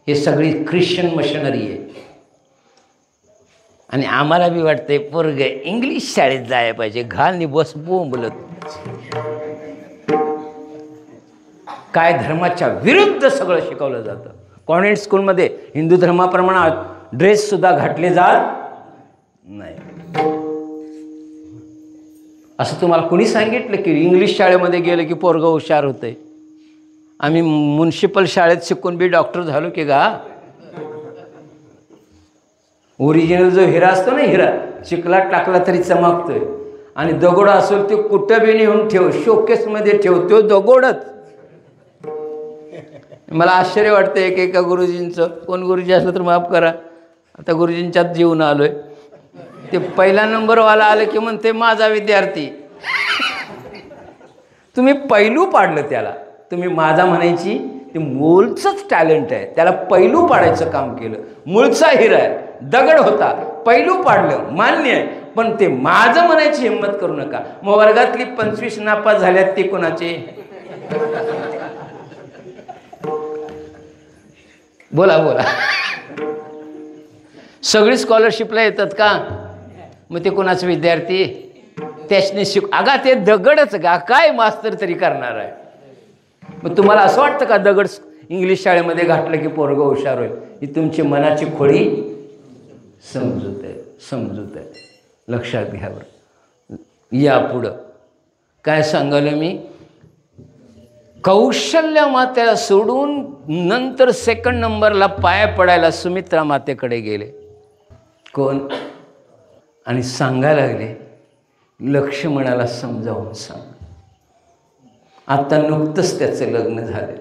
हे सगळी ख्रिश्चन मशिनरी आहे. आणि आम्हाला बी वाटतंय पोरग इंग्लिश शाळेत जायला पाहिजे. घालनी बस बोंबलत. काय धर्माच्या विरुद्ध सगळं शिकवलं जातं. कॉन्व्हेंट स्कूलमध्ये हिंदू धर्माप्रमाणे ड्रेससुद्धा घातले जात नाही. असं तुम्हाला कुणी सांगितलं की इंग्लिश शाळेमध्ये गेलं की पोरगं हुशार होतंय? आम्ही म्युन्सिपल शाळेत शिकून बी डॉक्टर झालो की गा? ओरिजिनल जो हिरा असतो ना, हिरा चिखलात टाकला तरी चमकतोय. आणि दगड असेल ते कुठं बी नेऊन ठेव, शोकेसमध्ये ठेव, तो दगडच. मला आश्चर्य वाटतं एका गुरुजींचं. कोण गुरुजी असलं तर माफ करा, आता गुरुजींच्यात जीवन आलोय. ते पहिला नंबरवाला आलं की म्हणते माझा विद्यार्थी. तुम्ही पैलू पाडलं त्याला. तुम्ही माझा म्हणायची, ते मूळचंच टॅलेंट आहे, त्याला पैलू पाडायचं काम केलं. मूळचा हिरा आहे, दगड होता, पैलू पाडलं, मान्य आहे. पण ते माझं म्हणायची हिंमत करू नका. मग वर्गातली 25 नापास झाल्यात ते कोणाचे? बोला बोला. सगळी स्कॉलरशिपला येतात का? मग ते कोणाचं विद्यार्थी? त्याचने अगा ते दगडच गा, काय मास्तर तरी करणार आहे. मग तुम्हाला असं वाटतं का दगड इंग्लिश शाळेमध्ये घातलं की पोरगं हुशार होईल? ही तुमची मनाची खोडी समजूत आहे. लक्षात घ्या बरं. या पुढं काय सांगायला मी? कौशल्य मातेला सोडून नंतर सेकंड नंबरला पाया पडायला सुमित्रा मातेकडे गेले. कोण? आणि सांगायला लागले लक्ष्मणाला समजावून सांग. आता नुकतंच त्याचं लग्न झालं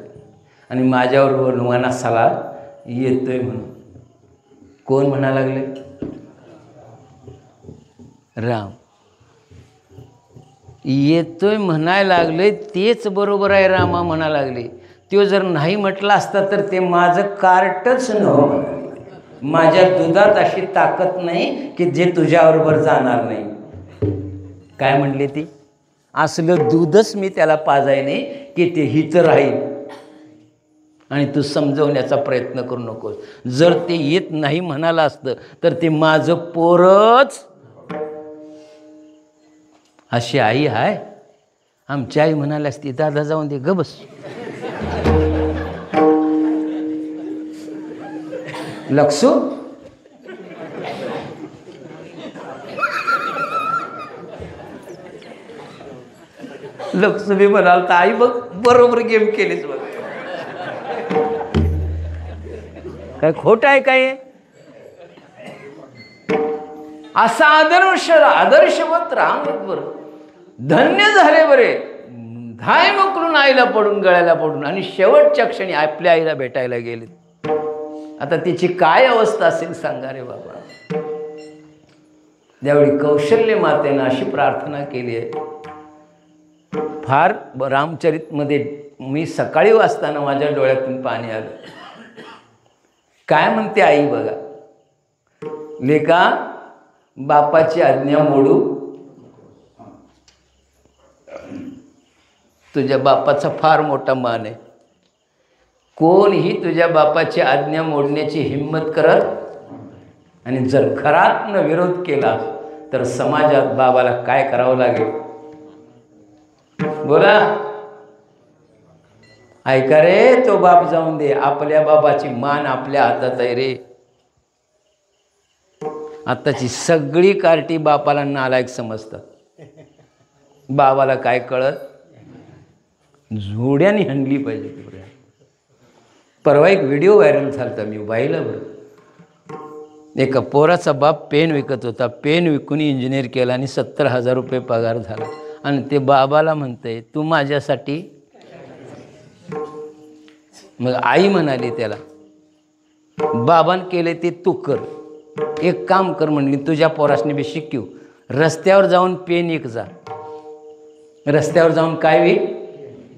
आणि माझ्यावर वनवासाला येतोय म्हणून. कोण म्हणा लागले? राम. येतोय म्हणायला लागले तेच बरोबर आहे. रामा म्हणा लागले. तो जर नाही म्हटला असता तर ते माझं कार्टच नव्हतं. माझ्या दुधात अशी ताकद नाही की जे तुझ्याबरोबर जाणार नाही. काय म्हणले ती? असलं दूधच मी त्याला पाजाय नाही की ते हित राहील. आणि तू समजवण्याचा प्रयत्न करू नकोस. जर ते येत नाही म्हणाला असतं तर ते माझं पोरच. अशी आई आहे? आमची आई म्हणाली असती दादा जाऊन दे ग बस. लक्षू लक्ष्मी म्हणाल तर आई बघ बरोबर गेम केलीच बघ. काय खोट आहे काय? असा आदर्शवत राहत बरं. धन्य झाले बरे. धाय मोकलून आईला पडून गळ्याला पडून आणि शेवटच्या क्षणी आपल्या आईला भेटायला गेले. आता तिची काय अवस्था असेल सांगा रे बाबा. त्यावेळी कौशल्य मातेनं अशी प्रार्थना केली आहे. फार रामचरितमध्ये मी सकाळी वाचताना माझ्या डोळ्यातून पाणी आलं. काय म्हणते आई बघा. लेका बापाची आज्ञा मोडू. तुझ्या बापाचा फार मोठा मान आहे. कोणीही तुझ्या बापाची आज्ञा मोडण्याची हिंमत करत, आणि जर घरातनं विरोध केला तर समाजात बाबाला काय करावं लागेल? बोला. ऐका रे, तो बाप जाऊन दे, आपल्या बाबाची मान आपल्या हातात आहे रे. आताची सगळी कार्टी बापाला नालायक समजतात. बाबाला काय कळत? जोड्याने हणली पाहिजे तिकडे. परवा एक व्हिडिओ व्हायरल झाला, मी पाहिलं बरं. एका पोराचा बाप पेन विकत होता, पेन विकून इंजिनियर केला आणि 70,000 रुपये पगार झाला. आणि ते बाबाला म्हणतंय, तू माझ्यासाठी. मग आई म्हणाली त्याला, बाबान केले ते तू कर. एक काम कर म्हणली, तुझ्या पोरासने बी शिकव, रस्त्यावर जाऊन पेन विक जा. रस्त्यावर जाऊन काय विक?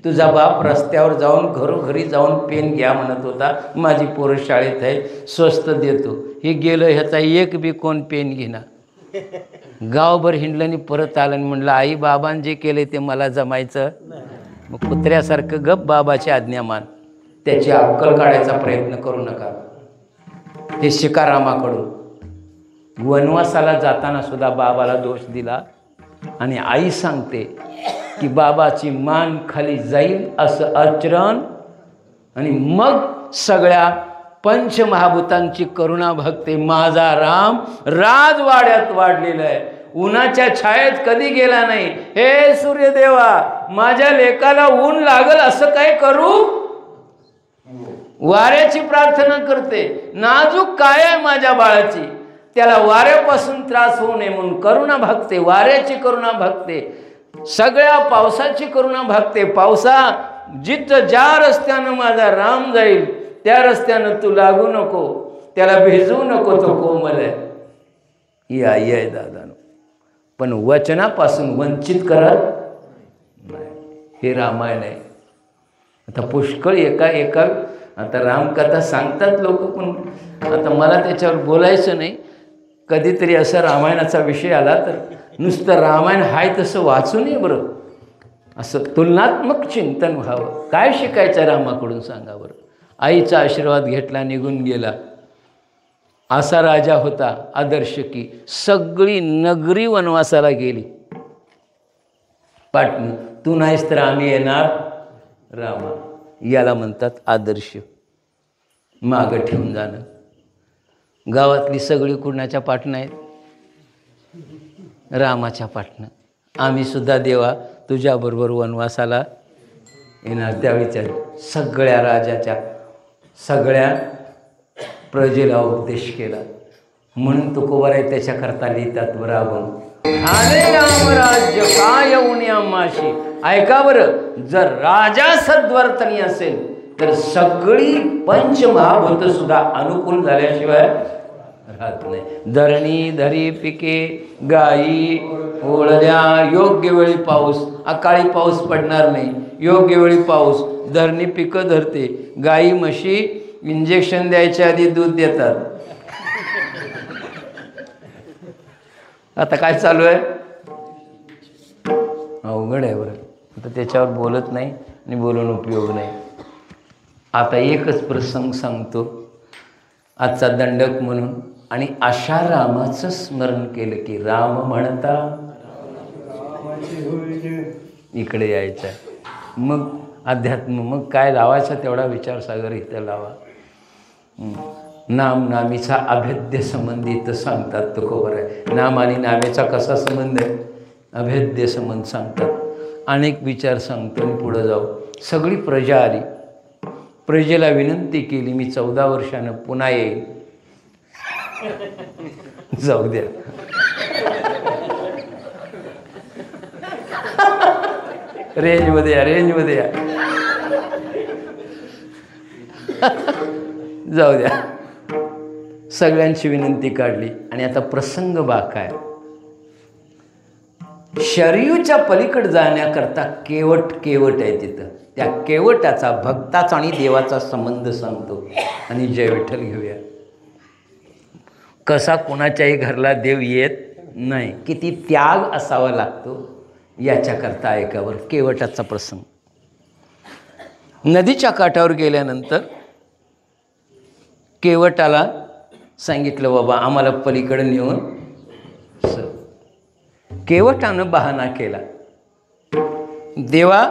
तुझा बाप रस्त्यावर जाऊन घरोघरी जाऊन पेन घ्या म्हणत होता, माझी पोरं शाळेत आहे, स्वस्त देतो. हे गेलं, ह्याचा एक बी कोण पेन घेणार. गावभर हिंडलं आणि परत आलं आणि म्हणलं, आई बाबान जे केले ते मला जमायचं. मग कुत्र्यासारखं गप बाबाची आज्ञा मान. त्याची अक्कल काढायचा प्रयत्न करू नका. हे शिका रामाकडून. वनवासाला जाताना सुद्धा बाबाला दोष दिला, आणि आई सांगते की बाबाची मान खाली जाईल असं आचरण. आणि मग सगळ्या पंचमहाभूतांची करुणा भक्ते माझा राम राजवाड्यात वाढलेला आहे, उन्हाच्या छायेत कधी गेला नाही. हे सूर्यदेवा, माझ्या लेकाला ऊन लागल असं काय करू? वाऱ्याची प्रार्थना करते. नाजूक काय आहे माझ्या बाळाची, त्याला वाऱ्यापासून त्रास होऊ नये म्हणून करुणा भागते. वाऱ्याची करुणा भागते, सगळ्या पावसाची करुणा भागते. पावसा, जिथं ज्या रस्त्यानं माझा राम जाईल त्या रस्त्यानं तू लागू नको, त्याला भिजवू नको, तो कोमल आहे. ही आई आहे दादानो. पण वचनापासून वंचित करत नाही. हे रामायण आहे. आता पुष्कळ एका आता रामकथा सांगतात लोक, पण आता मला त्याच्यावर बोलायचं नाही. कधीतरी असं रामायणाचा विषय आला तर नुसतं रामायण हाय तसं वाचू नये बरं. असं तुलनात्मक चिंतन व्हावं. काय शिकायचं रामाकडून सांगा बरं. आईचा आशीर्वाद घेतला, निघून गेला. असा राजा होता आदर्श की सगळी नगरी वनवासाला गेली. पाटण, तू नाहीस तर आम्ही येणार रामा. याला म्हणतात आदर्श. मागं ठेवून जाणं. गावातली सगळी कुणाच्या पाटणं आहेत? रामाच्या पाटणं. आम्ही सुद्धा देवा तुझ्याबरोबर वनवासाला येणार. त्यावेळी सगळ्या राजाच्या सगळ्या प्रजेला उपदेश केला. म्हणून तुकोबार आहे त्याच्याकरता लिहितात बराबर, आले राम राज्य काय उणी आम्हाशी. ऐका बरं, जर राजा सद्वर्तनी असेल तर सगळी पंचमहाभूत सुद्धा अनुकूल झाल्याशिवाय राहत नाही. धरणी धरी पिके गायी ओळल्या, योग्य वेळी पाऊस. अकाळी पाऊस पडणार नाही, योग्य वेळी पाऊस. धरणी पिकं धरते. गायी म्हशी इंजेक्शन द्यायच्या आधी दूध देतात. आता काय चालू आहे? अवघड आहे बरं. आता त्याच्यावर बोलत नाही आणि बोलून उपयोग नाही. आता एकच प्रसंग सांगतो आजचा दंडक म्हणून. आणि अशा रामाचं स्मरण केलं की राम म्हणता इकडे यायचं आहे. मग अध्यात्म, मग काय लावायचा तेवढा विचारसागर इथं लावा. नाम नामीचा अभेद्य संबंध इथं सांगतात तुकोबर आहे. नाम आणि नामेचा कसा संबंध आहे? अभेद्य संबंध सांगतात. अनेक विचार सांगतो आणि पुढं जाऊ. सगळी प्रजा आली. प्रजेला विनंती केली, मी 14 वर्षानं पुन्हा येईल. जाऊ द्या. रेंजमध्ये या, रेंजमध्ये या. जाऊ द्या. सगळ्यांची विनंती काढली. आणि आता प्रसंग बाकाय. शरयूच्या पलीकडे जाण्याकरता केवट आहे तिथं. त्या केवटाचा, भक्ताचा आणि देवाचा संबंध सांगतो. आणि जय विठ्ठल घेऊया. कसा कोणाच्याही घरला देव येत नाही, किती त्याग असावा लागतो याच्याकरता ऐकावर केवटाचा प्रसंग. नदीच्या काठावर गेल्यानंतर केवटाला सांगितलं, बाबा आम्हाला पलीकडे नेऊन सर. केवटानं बहाणा केला, देवा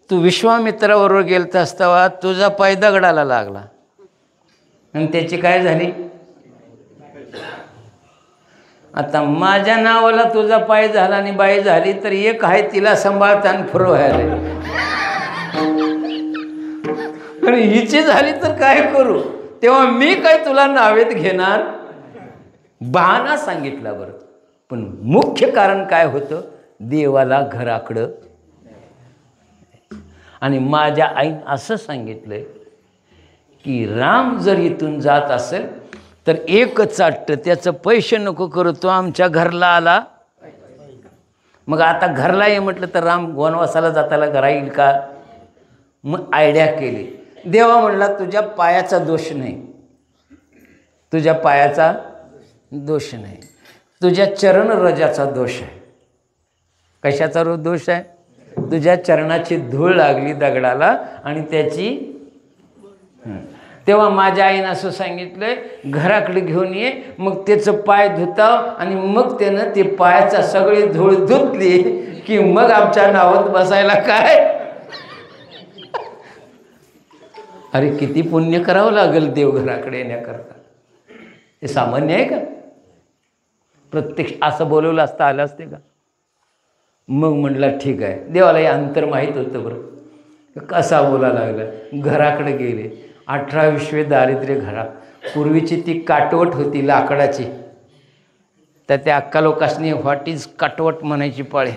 तू विश्वामित्राबरोबर गेलता असतावा तुझा पाय दगडाला लागला आणि त्याची काय झाली. आता माझ्या नावाला तुझा पाय झाला आणि बाई झाली तर एक आहे तिला सांभाळताना फिरवायला, आणि हिची झाली तर काय करू, तेव्हा मी काय तुला नावेत घेणार. बहाणा सांगितला बरं, पण मुख्य कारण काय होतं, देवाला घराकडं. आणि माझ्या आईनं असं सांगितलंय की राम जर इथून जात असेल तर एकच चाटतं, त्याचं पैसे नको करू, तो आमच्या घरला आला. मग आता घरला ये म्हटलं तर राम वनवासाला जाताला घरा येईल का. मग आयडिया केली. देवा म्हणला तुझ्या पायाचा दोष नाही, तुझ्या पायाचा दोष नाही, तुझ्या चरणरजाचा दोष आहे. कशाचा दोष आहे. तुझ्या चरणाची धूळ लागली दगडाला आणि त्याची. तेव्हा माझ्या आईनं असं सांगितलंय, घराकडे घेऊन ये, मग त्याचं पाय धुताव आणि मग त्यानं ते पायाचा सगळी धूळ धुतली की मग आमच्या नावात बसायला काय. अरे किती पुण्य करावं लागेल देवघराकडे येण्याकरता, हे सामान्य आहे का. प्रत्यक्ष असं बोलवलं असतं आलं असते का. मग म्हटलं ठीक आहे, देवाला हे अंतर माहीत होतं बरं, कसा बोला लागला. घराकडे गेले, 18 दारिद्र्य घरा. पूर्वीची ती काटवट होती लाकडाची, तर त्या अक्का लोकांनी व्हॉट इज काटवट म्हणायची पाळी.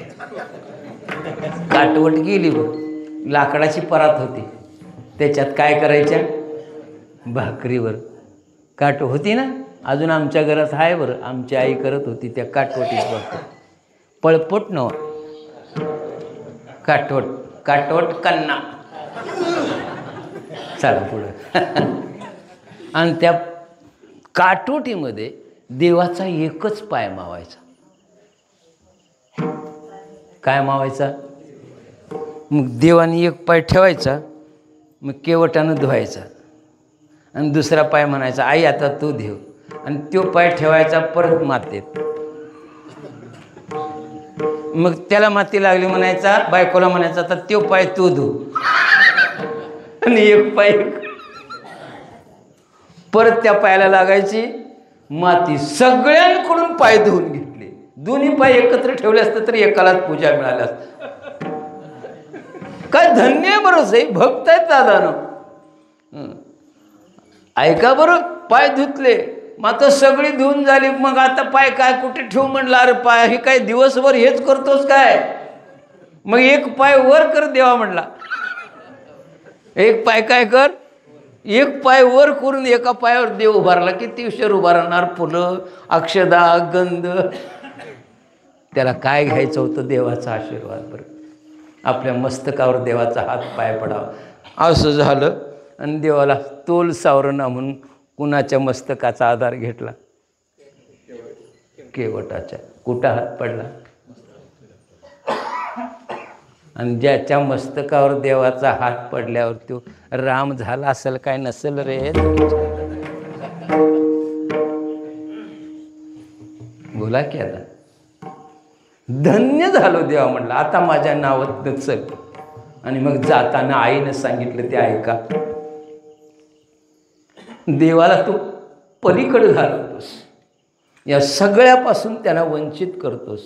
काटवट गेली बघ, लाकडाची परात होती, त्याच्यात काय करायच्या, भाकरीवर काट होती ना. अजून आमच्या घरात आहे बरं, आमची आई करत होती त्या काटवटीच भाकर. पळपट नव, काटवट, काटवट कन्ना. चला पुढं. आणि त्या काटवटीमध्ये देवाचा एकच पाय मावायचा. काय मावायचा. मग देवाने एक पाय ठेवायचा, मग केवटानं धुवायचा आणि दुसरा पाय म्हणायचा आई आता तू देव, आणि तो पाय ठेवायचा परत मातीत. मग त्याला माती लागली म्हणायचा, बायकोला म्हणायचा आता तो पाय तू धु, आणि एक पाय परत त्या पायाला लागायची माती. सगळ्यांकडून पाय धुवून घेतले. दोन्ही पाय एकत्र ठेवले असते तर एकालाच पूजा मिळाली असते. काय धन्य बरोच आहे, भक्त आहेत दादानं. ऐका बरं, पाय धुतले, मात्र सगळी धुवून झाली. मग आता पाय काय कुठे ठेवू म्हणलं. अरे पाय हे काय दिवसभर हेच करतोस काय. मग एक पाय वर कर देवा म्हणला. एक पाय काय कर, एक पाय वर करून एका पायावर देव उभारला. किती उशीर उभा राहणार. फुलं, अक्षदा, गंध. त्याला काय घ्यायचं होतं, देवाचा आशीर्वाद. बरं आपल्या मस्तकावर देवाचा हात पाय पडावा. असं झालं आणि देवाला तोल सावरणा म्हणून कुणाच्या मस्तकाचा आधार घेतला, केवटाच्या. कुठं हात पडला. आणि ज्याच्या मस्तकावर देवाचा हात पडल्यावर तो राम झाला असेल काय नसेल रे. बोला की आता. धन्य झालो देवा म्हटलं, आता माझ्या नावात चल. आणि मग जाताना आईनं सांगितलं ते ऐका. देवाला तू पलीकडे घालवतोस, या सगळ्यापासून त्यांना वंचित करतोस.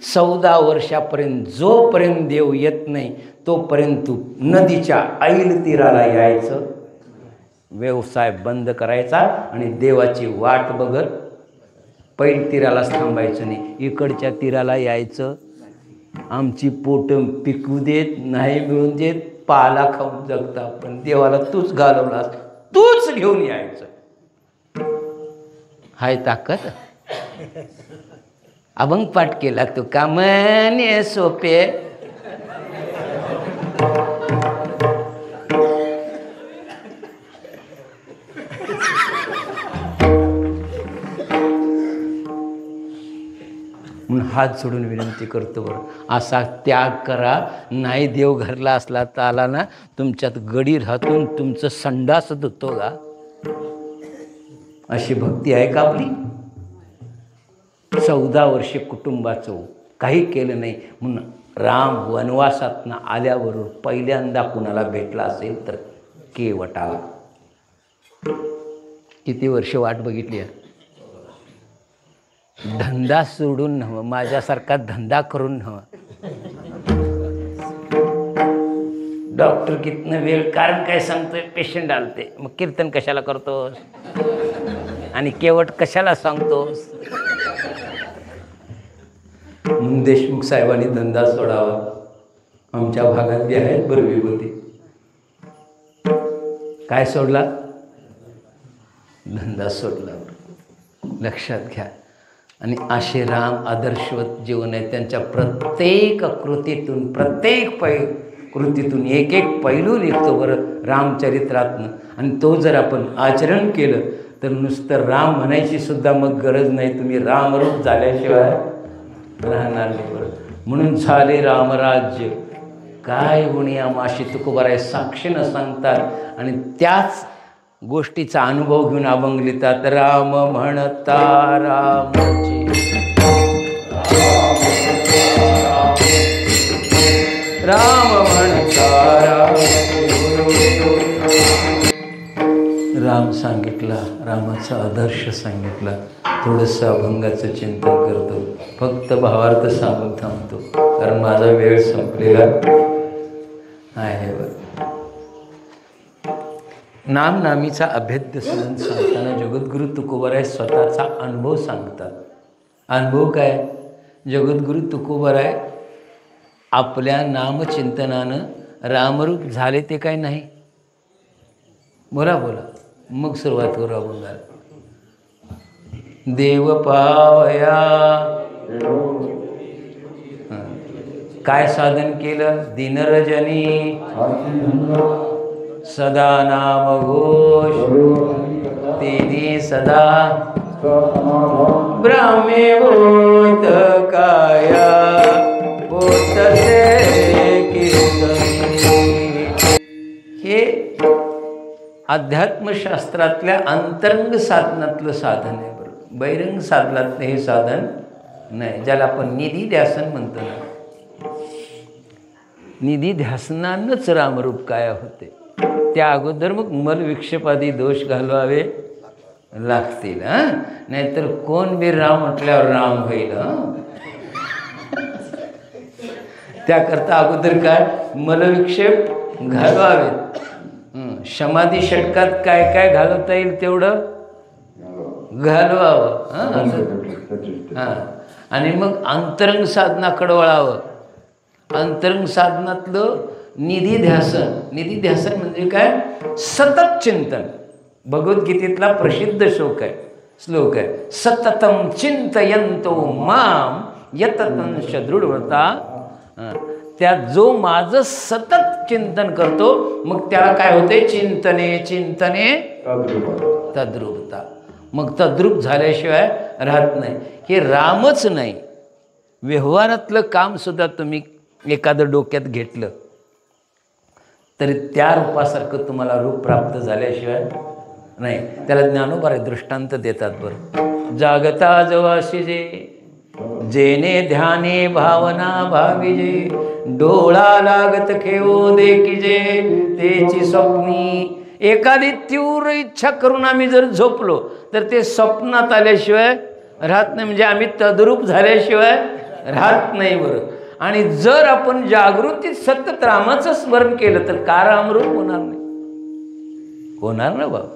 14 वर्षापर्यंत जोपर्यंत देव येत नाही तोपर्यंत तू नदीच्या ऐल तीराला यायचं, व्यवसाय बंद करायचा आणि देवाची वाट बघत पैल तीरालाच थांबायचं नाही. इकडच्या तीराला यायचं. आमची पोटं पिकू देत नाही, मिळून देत, पाला खाऊन जगता. पण देवाला तूच घालवलास, तूच घेऊन यायचं. हाय ताकद. अभंग पाठ केला तो का म्हणे सोपे. म्हणून हात जोडून विनंती करतो बरं, असा त्याग करा. नाही देव घरला असला तर आला ना, तुमच्यात गडी राहतून तुमचं संडास धुतो का? अशी भक्ती आहे का आपली? 14 वर्षे कुटुंबाचं काही केलं नाही म्हणून राम वनवासातनं आल्याबरोबर पहिल्यांदा कुणाला भेटला असेल तर केवटाला. किती वर्ष वाट बघितली आहे. धंदा सोडून नव्हं, माझ्यासारखा धंदा करून नव्हं. डॉक्टर कितनं वेळ, कारण काय सांगतोय, पेशंट आलते, मग कीर्तन कशाला करतोस आणि केवट कशाला सांगतोस. देशमुख साहेबांनी धंदा सोडावा. आमच्या भागात बी आहेत बरं विभूती. काय सोडला? धंदा सोडला. लक्षात घ्या. आणि असे राम आदर्शवत जीवन आहे. त्यांच्या प्रत्येक कृतीतून, प्रत्येक कृतीतून एक एक पैलू निघतो बरं रामचरित्रातनं. आणि तो जर आपण आचरण केलं तर नुसतं राम म्हणायची सुद्धा मग गरज नाही. तुम्ही रामरूप झाल्याशिवाय राहणार नाही बरं. म्हणून झाले रामराज्य काय गुणी आमाशी तुकोबाराय साक्षीनं सांगतात. आणि त्याच गोष्टीचा अनुभव घेऊन अभंगलितात. राम म्हणता रामचे, राम म्हणता राम सांगितला, रामाचा आदर्श सांगितला. थोडंसं अभंगाचं चिंतन करतो, फक्त भावार्थ सांगून थांबतो, कारण माझा वेळ संपलेला आहे. नामनामीचा अभेद्य सदन सांगताना जगद्गुरु तुकोबाराय स्वतःचा अनुभव सांगतात. अनुभव काय? जगद्गुरु तुकोबाराय आपल्या नामचिंतनानं रामरूप झाले ते काय नाही. बोला बोला, मग सुरुवात करू अभंगाला. देव पावया, काय साधन केलं? दिनरजनी सदा नाम घोष, तेने सदा ब्राह्मे बोध काया बोधते कीर्तनी. हे अध्यात्मशास्त्रातल्या अंतरंग साधनातलं साधन आहे बरं. बहिरंग साधनातलं हे साधन नाही, ज्याला आपण निधी ध्यासन म्हणतो ना. निधी ध्यासनानंच रामरूप काय होते. त्या अगोदर मग मलविक्षेपादी दोष घालवावे लागतील. नाहीतर कोण बी राम म्हटल्यावर राम होईल. त्याकरता अगोदर काय मलविक्षेप घालवावेत. समाधी षटकात काय काय घालवता येईल तेवढं घालवावं. आणि मग अंतरंग साधनाकडं वळावं. अंतरंग साधनातलं निधी ध्यासन. निधी ध्यासन म्हणजे काय? सतत चिंतन. भगवद्गीतेतला प्रसिद्ध श्लोक आहे, सततम चिंतयंतो माम यततंश दृढव्रता. त्यात जो माझं सतत चिंतन करतो मग त्याला काय होते? चिंतने चिंतने तद्रुपता. मग तद्रूप झाल्याशिवाय राहत नाही. हे रामच नाही, व्यवहारातलं कामसुद्धा तुम्ही एखादं डोक्यात घेतलं तरी त्या रूपासारखं तुम्हाला रूप प्राप्त झाल्याशिवाय नाही. त्याला ज्ञानोबाराय दृष्टांत देतात बरं. जागता जवाशी जे, जेने ध्याने भावना भाविजे, डोळा लागत खेळो देखिजे तेची स्वप्नी. एखादी तीव्र इच्छा करून आम्ही जर झोपलो तर ते स्वप्नात आल्याशिवाय राहत नाही. म्हणजे आम्ही तद्रूप झाल्याशिवाय राहत नाही बरं. आणि जर आपण जागृतीत सतत रामाचं स्मरण केलं तर का रामरूप होणार नाही? होणार ना बाबा.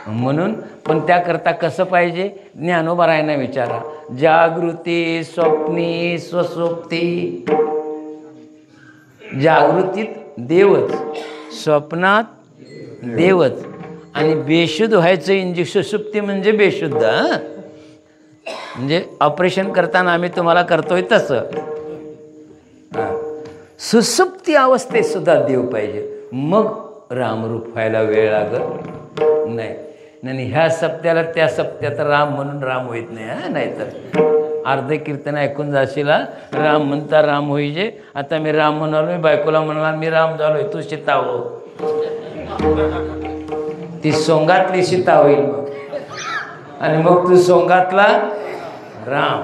म्हणून पण त्याकरता कसं पाहिजे? ज्ञानोबारायांना विचारा. जागृती स्वप्नी स्वसुप्ती. जागृतीत देवच, स्वप्नात देवच. आणि बेशुद्ध व्हायचं इंजेक्शन. सुप्ती म्हणजे बेशुद्ध. म्हणजे ऑपरेशन करताना आम्ही तुम्हाला करतोय तसं. सुसुप्ती अवस्थेत सुद्धा देव पाहिजे, मग रामरूप व्हायला वेळ लागत नाही. ह्या सप्त्याला त्या सप्त्यात राम म्हणून राम होत नाही. नाहीतर अर्धे कीर्तन ऐकून जाशील राम म्हणता राम होईजे. आता मी राम म्हणालो, मी बायकोला म्हणाला मी राम झालोय, तू सीता हो. ती सोंगातली सीता होईल मग, आणि मग तू सोंगातला राम.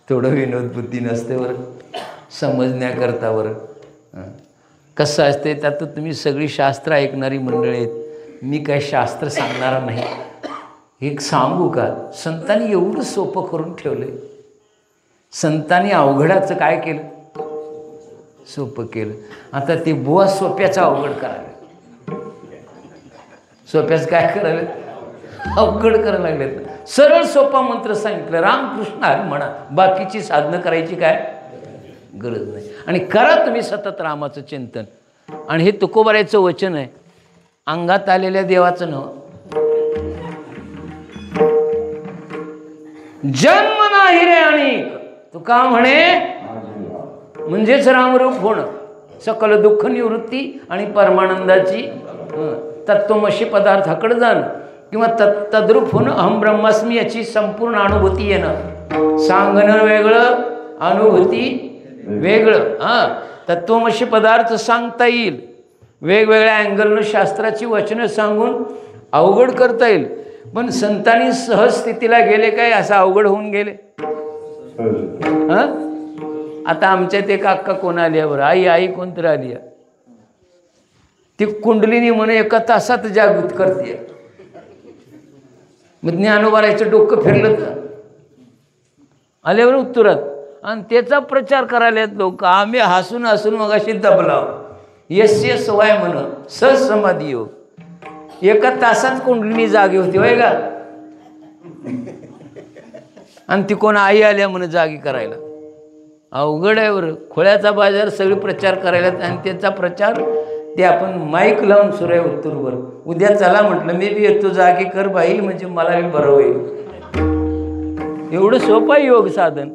थोडं विनोद बुद्धी नसते बरं, समजण्याकरता बरं. कसं असते त्यात तुम्ही सगळी शास्त्र ऐकणारी मंडळी आहेत, मी काय शास्त्र सांगणार नाही. एक सांगू का, संतांनी एवढं सोपं करून ठेवलं. संतांनी अवघडाचं काय केलं, सोपं केलं. आता ते बुवा सोप्याचं अवघड करायला, सोप्याचं काय करायला, अवघड करायला लागले. सरळ सोपा मंत्र सांगितलं, रामकृष्ण हरी म्हणा, बाकीची साधनं करायची काय गरज नाही. आणि करा तुम्ही सतत रामाचं चिंतन. आणि हे तुकोबारायचं वचन आहे, अंगात आलेल्या देवाचं नव्ह. जन्म नाही रे अनेक, तुका म्हणे म्हणजेच रामरूप होणं, सकल दुःख निवृत्ती आणि परमानंदाची तत्वमशी पदार्थाकडे जाणं, किंवा तद्रूप होणं, अहम ब्रह्मास्मी याची संपूर्ण अनुभूती येणं. सांगणं वेगळं, अनुभूती वेगळं. तत्वमशी पदार्थ सांगता येईल, वेगवेगळ्या अँगलनं शास्त्राची वचनं सांगून अवघड करता येईल. पण संतांनी सहज स्थितीला गेले काय, असं अवघड होऊन गेले. आता आमच्यात एक अक्का कोण आली आहे बरं, आई कोणतरी आली आहे, ती कुंडलिनी म्हणे एका तासात जागृत करते. मग ज्ञानोबारायचं डोकं फिरलं तर आल्यावर उत्तरात, आणि त्याचा प्रचार करायला लोक. आम्ही हसून हसून मग अशी दबलाव. यस्य सवाय म्हण सहज समाधी योग, एका तासात कुंडलिनी जागी होती होय का. आणि ती कोण आई आल्या म्हणे जागी करायला. अवघड आहे बरं. खोळ्याचा बाजार सगळे प्रचार करायला, आणि त्याचा प्रचार ते आपण माईक लावून सुरू आहे उत्तरवर. उद्या चला म्हटलं मी बी येतो, जागी कर बाई, म्हणजे मला बी बरं होईल. एवढं सोपं योग साधन,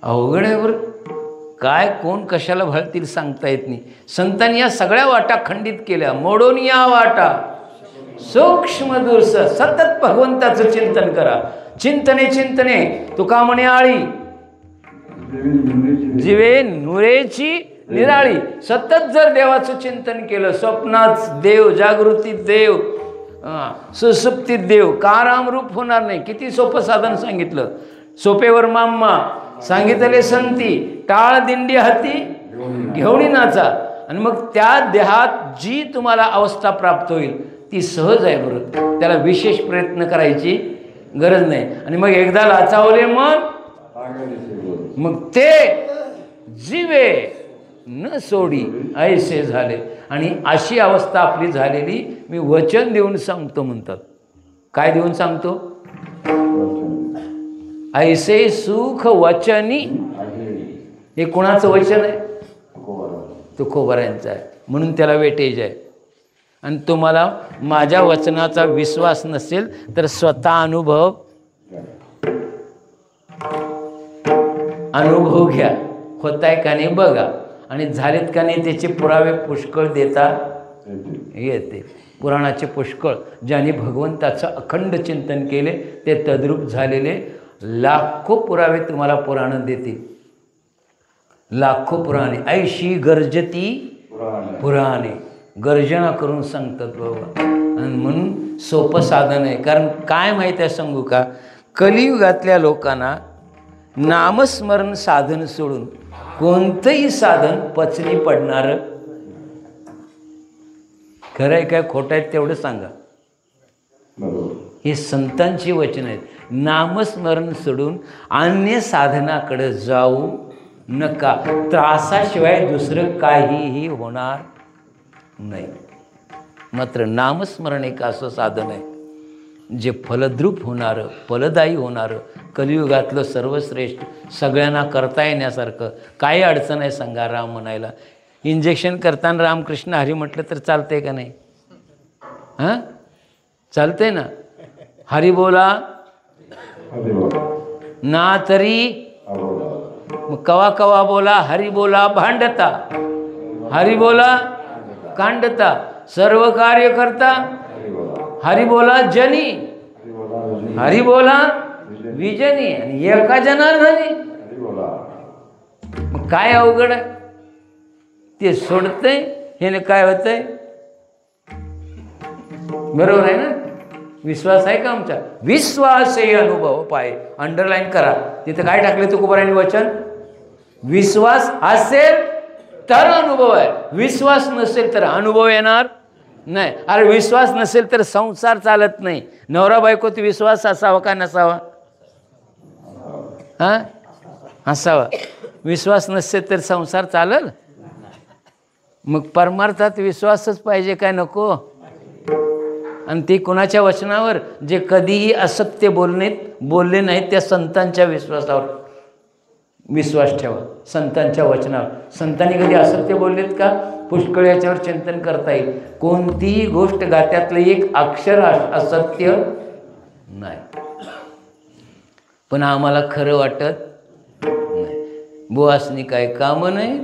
अवघड आहे बरं. काय कोण कशाला भळतील सांगता येत नाही. संतांनी या सगळ्या वाटा खंडित केल्या. मोडून या वाटा सूक्ष्म दूरस, सतत भगवंताचं चिंतन करा. चिंतने चिंतने तुका म्हणे आळी, जीवे नुरेची निराळी. सतत जर देवाचं चिंतन केलं, स्वप्नात देव, जागृतीत देव, सुसुप्तीत देव, का रामरूप होणार नाही. किती सोपं साधन सांगितलं. सोपेवर माम्मा सांगितले संती, टाळ दिंडी हाती घेऊन नाचा. आणि मग त्या देहात जी तुम्हाला अवस्था प्राप्त होईल ती सहज आहे बरं, त्याला विशेष प्रयत्न करायची गरज नाही. आणि मग एकदा लाचावले मग ते जीवे न सोडी ऐसे झाले. आणि अशी अवस्था आपली झालेली मी वचन देऊन सांगतो म्हणतात. काय देऊन सांगतो, ऐसे सुख वचनी. हे कोणाचं वचन आहे, तुकोबारायांचं आहे, म्हणून त्याला वेटेज आहे. आणि तुम्हाला माझ्या वचनाचा विश्वास नसेल तर स्वतः अनुभव घ्या. होताय का नाही बघा, आणि झालेत का नाही त्याचे पुरावे पुष्कळ देता येते. पुराणाचे पुष्कळ, ज्यांनी भगवंताचं अखंड चिंतन केले ते तद्रूप झालेले लाखो पुरावे तुम्हाला पुराण देतील. लाखो पुराणे, ऐशी गर्जती पुराणे, गर्जना करून सांगतात बाबा. आणि म्हणून सोपं साधन आहे. कारण काय माहीत आहे सांगू का, कलियुगातल्या लोकांना नामस्मरण साधन सोडून कोणतंही साधन पचनी पडणारं. खरं आहे काय खोटं आहे तेवढं सांगा. हे संतांची वचन आहेत. नामस्मरण सोडून अन्य साधनाकडे जाऊ नका, त्रासाशिवाय दुसरं काहीही होणार नाही. मात्र नामस्मरण एक असं साधन आहे जे फलद्रूप होणारं, फलदायी होणारं, कलियुगातलं सर्वश्रेष्ठ, सगळ्यांना करता येण्यासारखं. काही अडचण आहे सांगा राम म्हणायला. इंजेक्शन करताना रामकृष्ण हरी म्हटलं तर चालतंय का नाही? हां, चालतंय ना. हरी बोला ना तरी कवा कवा बोला, हरी बोला भांडता, हरी बोला कांडता, सर्व कार्य करता हरी बोला जनी. हरी बोला विजनी आणि एका जनार्दनी. मग काय अवघड आहे ते सोडतंय, हे काय होतंय? बरोबर आहे ना? विश्वास आहे का आमचा? विश्वास हे अनुभव पाय. अंडरलाईन करा तिथं. काय टाकले तुकोबारायांनी वचन? विश्वास असेल तर अनुभव आहे, विश्वास नसेल तर अनुभव येणार नाही. अरे विश्वास नसेल तर संसार चालत नाही. नवरा बायकोत विश्वास असावा का नसावा? हा, असावा. विश्वास नसेल तर संसार चालल? मग परमार्थात विश्वासच पाहिजे काय नको? आणि ते कोणाच्या वचनावर? जे कधीही असत्य बोलले नाहीत त्या संतांच्या विश्वासावर विश्वास ठेवा. संतांच्या वचनावर. संतांनी कधी असत्य बोललेत का? पुष्कळ याच्यावर चिंतन करता येईल. कोणतीही गोष्ट गात्यातलं एक अक्षर असत्य नाही. पण आम्हाला खरं वाटत नाही. बुवासनी काय कामं नाही,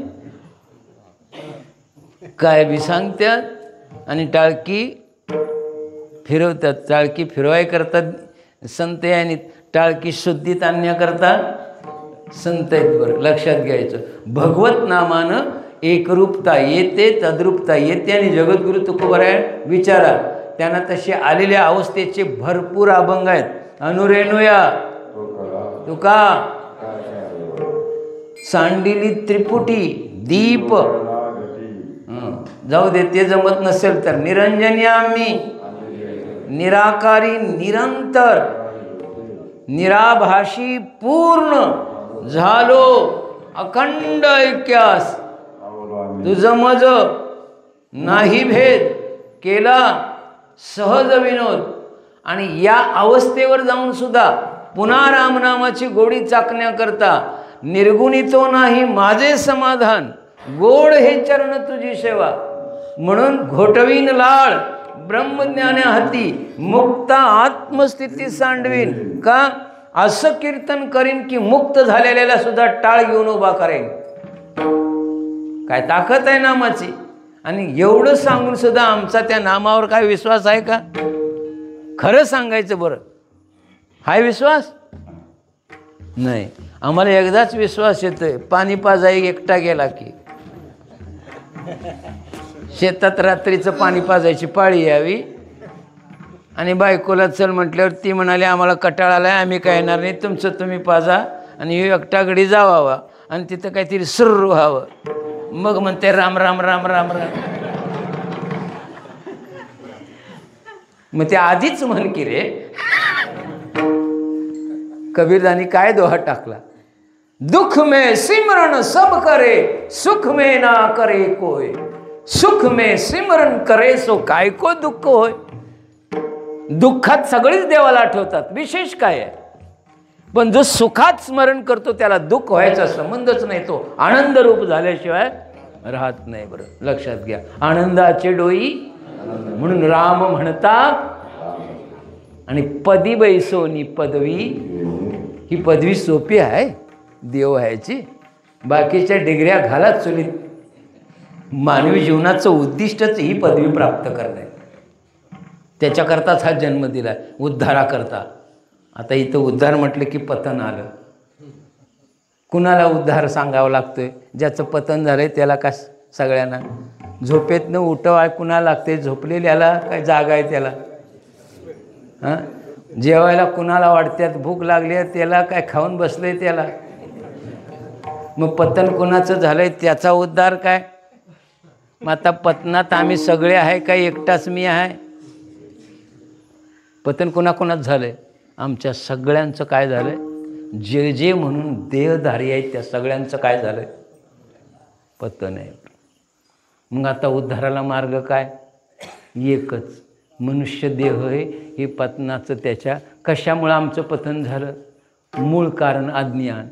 काय बी सांगतात आणि टाळकी फिरवतात. टाळकी फिरवाय करतात संत आहे आणि टाळकी शुद्धीत आणण्याकरता संत आहेत. बरं लक्षात घ्यायचं. भगवत नामानं एकरूपता येते, तद्रूपता येते. आणि जगद्गुरु तुकोबाराय विचारा, त्यांना तसे आलेल्या अवस्थेचे भरपूर अभंग आहेत. अनुरेणुया तुका सांडिली त्रिपुटी दीप. जाऊ दे ते जमत नसेल तर निरंजनी आम्ही निराकारी निरंतर निराभाषी पूर्ण झालो अखंड ऐक्यास. तुझं मज नाही भेद केला सहज विनोद. आणि या अवस्थेवर जाऊन सुद्धा पुन्हा रामनामाची गोडी चाकण्याकरता निर्गुणितो नाही माझे समाधान गोड हे चरण तुझी सेवा. म्हणून घोटवीन लाळ ब्रह्मज्ञाने हाती मुक्त आत्मस्थिती सांडवीन. का? असं कीर्तन करीन की मुक्त झालेल्याला सुद्धा टाळ घेऊन उभा करेन. काय ताकद आहे नामाची. आणि एवढं सांगून सुद्धा आमचा त्या नामावर काय विश्वास आहे का? खरं सांगायचं बरं, हाय विश्वास नाही. आम्हाला एकदाच विश्वास येतोय, पाणी पाजाई एकटा गेला की. शेतात रात्रीचं पाणी पाजायची पाळी यावी आणि बायकोला चल म्हटल्यावर ती म्हणाली आम्हाला कटाळा आलाय, आम्ही काय येणार नाही, तुमचं तुम्ही पाजा. आणि एकटा गडी जावावा आणि तिथं काहीतरी सुर्र व्हावं. मग म्हणते राम राम राम राम राम. मग ते आधीच म्हण की रे. कबीरदानी काय दोहा टाकला? दुख में सिमरन सब करे सुख में ना करे कोय. सुख में सिमरन करे सो काय को दुःख होय. दुःखात सगळीच देवाला आठवतात, विशेष काय आहे. पण जो सुखात स्मरण करतो त्याला दुःख व्हायचा संबंधच नाही. तो आनंद रूप झाल्याशिवाय राहत नाही. बरं लक्षात घ्या. आनंदाचे डोई म्हणून राम म्हणता. आणि पदी बैसोनी पदवी. ही पदवी सोपी आहे देव व्हायची. बाकीच्या डिग्र्या घाला चुलीत. मानवी जीवनाचं उद्दिष्टच ही पदवी प्राप्त करणे. त्याच्याकरताच हा जन्म दिला, उद्धाराकरता. आता इथं उद्धार म्हटलं की पतन आलं. कुणाला उद्धार सांगावा लागतोय? ज्याचं पतन झालंय त्याला का सगळ्यांना? झोपेतनं उठवाय कुणाला लागते? झोपलेल्याला काय जागा आहे त्याला? हां, जेवायला कुणाला वाटत्यात? भूक लागली आहे त्याला काय खाऊन बसले त्याला? मग पतन कुणाचं झालंय त्याचा उद्धार काय? मग आता पतनात आम्ही सगळे आहे काय एकटाच मी आहे? पतन कुणाकुणाच झालंय? आमच्या सगळ्यांचं काय झालंय? जे जे म्हणून देहधारी आहेत त्या सगळ्यांचं काय झालंय? पतन आहे. मग आता उद्धाराला मार्ग काय? एकच. मनुष्य देह आहे हे पतनाचं. त्याच्या कशामुळं आमचं पतन झालं? मूळ कारण अज्ञान.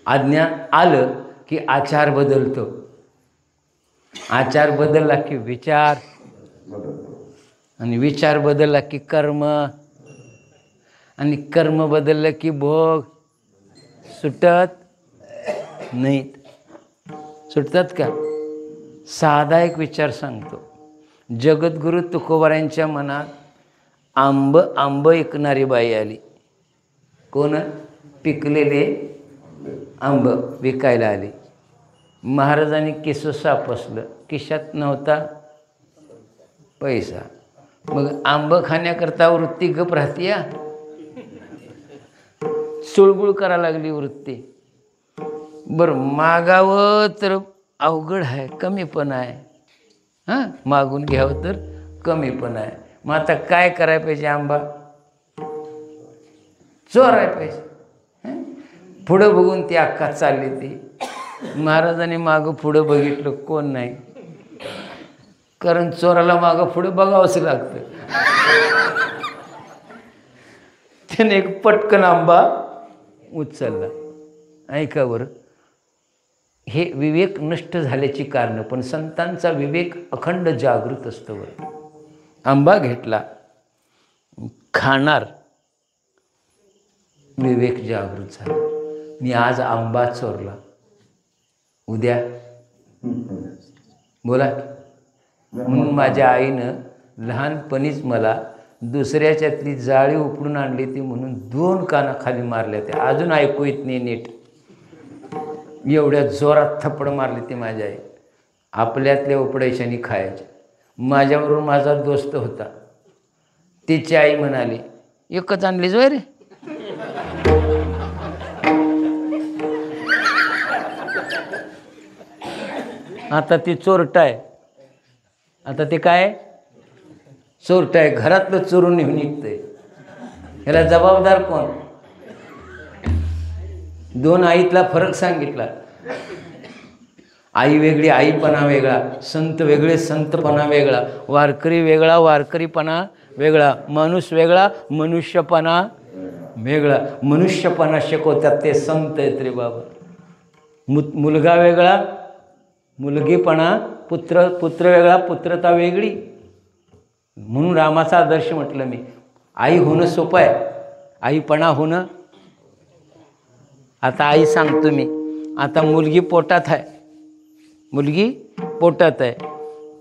अज्ञान आलं की आचार बदलतो. आचार बदलला की विचार, आणि विचार बदलला की कर्म, आणि कर्म बदललं की भोग. सुटत नाहीत. सुटतात का? साधा एक विचार सांगतो. जगद्गुरु तुकोबारायांच्या मनात आंब विकणारी बाई आली. कोण? पिकलेले आंब विकायला आली. महाराजांनी केस सापसलं, खिशात नव्हता पैसा. मग आंब खाण्याकरता वृत्ती गप राहते या, चुळबुळ करा लागली वृत्ती. बरं, मागावं तर अवघड आहे, कमी पण आहे. हां, मागून घ्यावं तर कमी पण आहे. मग आता काय करायला पाहिजे? आंबा चोरायला पाहिजे. पुढं बघून ती अक्का चालली. ती महाराजांनी मागं पुढं बघितलं, कोण नाही. कारण चोराला मागं पुढं बघावंच लागतं. त्याने एक पटकन आंबा उचलला. ऐका बरं, हे विवेक नष्ट झाल्याची कारणं, पण संतांचा विवेक अखंड जागृत असतो. बरं, आंबा घेतला, खाणार, विवेक जागृत झाला. मी आज आंबा चोरला, उद्या बोला. म्हणून माझ्या आईनं लहानपणीच मला दुसऱ्याच्यातली जाळी उपडून आणली ती म्हणून 2 कानाखाली मारल्या. त्या अजून ऐकू येत नाही नीट. एवढ्या जोरात थप्पड मारली ती माझी आई. आपल्यातल्या उपडायच्यानी खायच्या. माझ्याबरोबर माझा दोस्त होता, तिची आई म्हणाली, एकच आणलीच वय रे. आता ती चोरटा आहे. आता ते काय चोरटा आहे, घरातलं चोरून निघतंय. ह्याला जबाबदार कोण? 2 आईतला फरक सांगितला. आई वेगळी, आईपणा वेगळा. संत वेगळे, संतपणा वेगळा. वारकरी वेगळा, वारकरीपणा वेगळा. माणूस वेगळा, मनुष्यपणा वेगळा. मनुष्यपणा शिकवतात ते संत आहेत रे बाबा. मुलगा वेगळा, मुलगीपणा. पुत्र वेगळा, पुत्रता वेगळी. म्हणून रामाचा आदर्श म्हटलं मी. आई होणं सोपं आहे, आईपणा होणं. आता आई सांगतो मी, आता मुलगी पोटात आहे, मुलगी पोटात आहे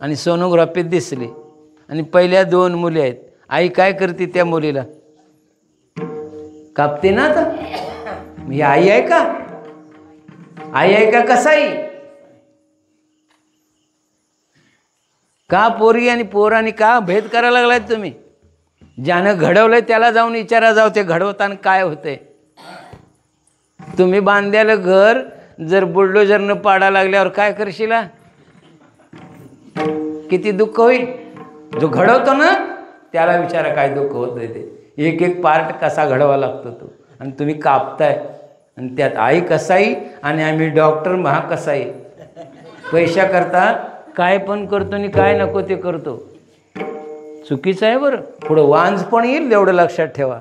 आणि सोनोग्राफीत दिसली आणि पहिल्या 2 मुली आहेत. आई काय करते? त्या मुलीला कापते ना. आता ही आई आहे का? आई आहे का कसाई? का पोरगी आणि पोरांनी का भेद करायला लागलाय तुम्ही? ज्यानं घडवलंय त्याला जाऊन विचारा जाऊ, ते घडवताना काय होतंय. तुम्ही बांधलेलं घर जर बुलडोजरनं पाडा लागल्यावर काय करशीला? किती दुःख होईल. जो घडवतो ना त्याला विचारा काय दुःख होतंय ते. एक पार्ट कसा घडवा लागतो तो, आणि तुम्ही कापताय. आणि त्यात आई कसाई आणि आम्ही डॉक्टर महाकसाई. पैशा करता काय पण करतो आणि काय नको ते करतो. चुकीचं आहे बरं. पुढं वांज पण येईल, एवढं लक्षात ठेवा.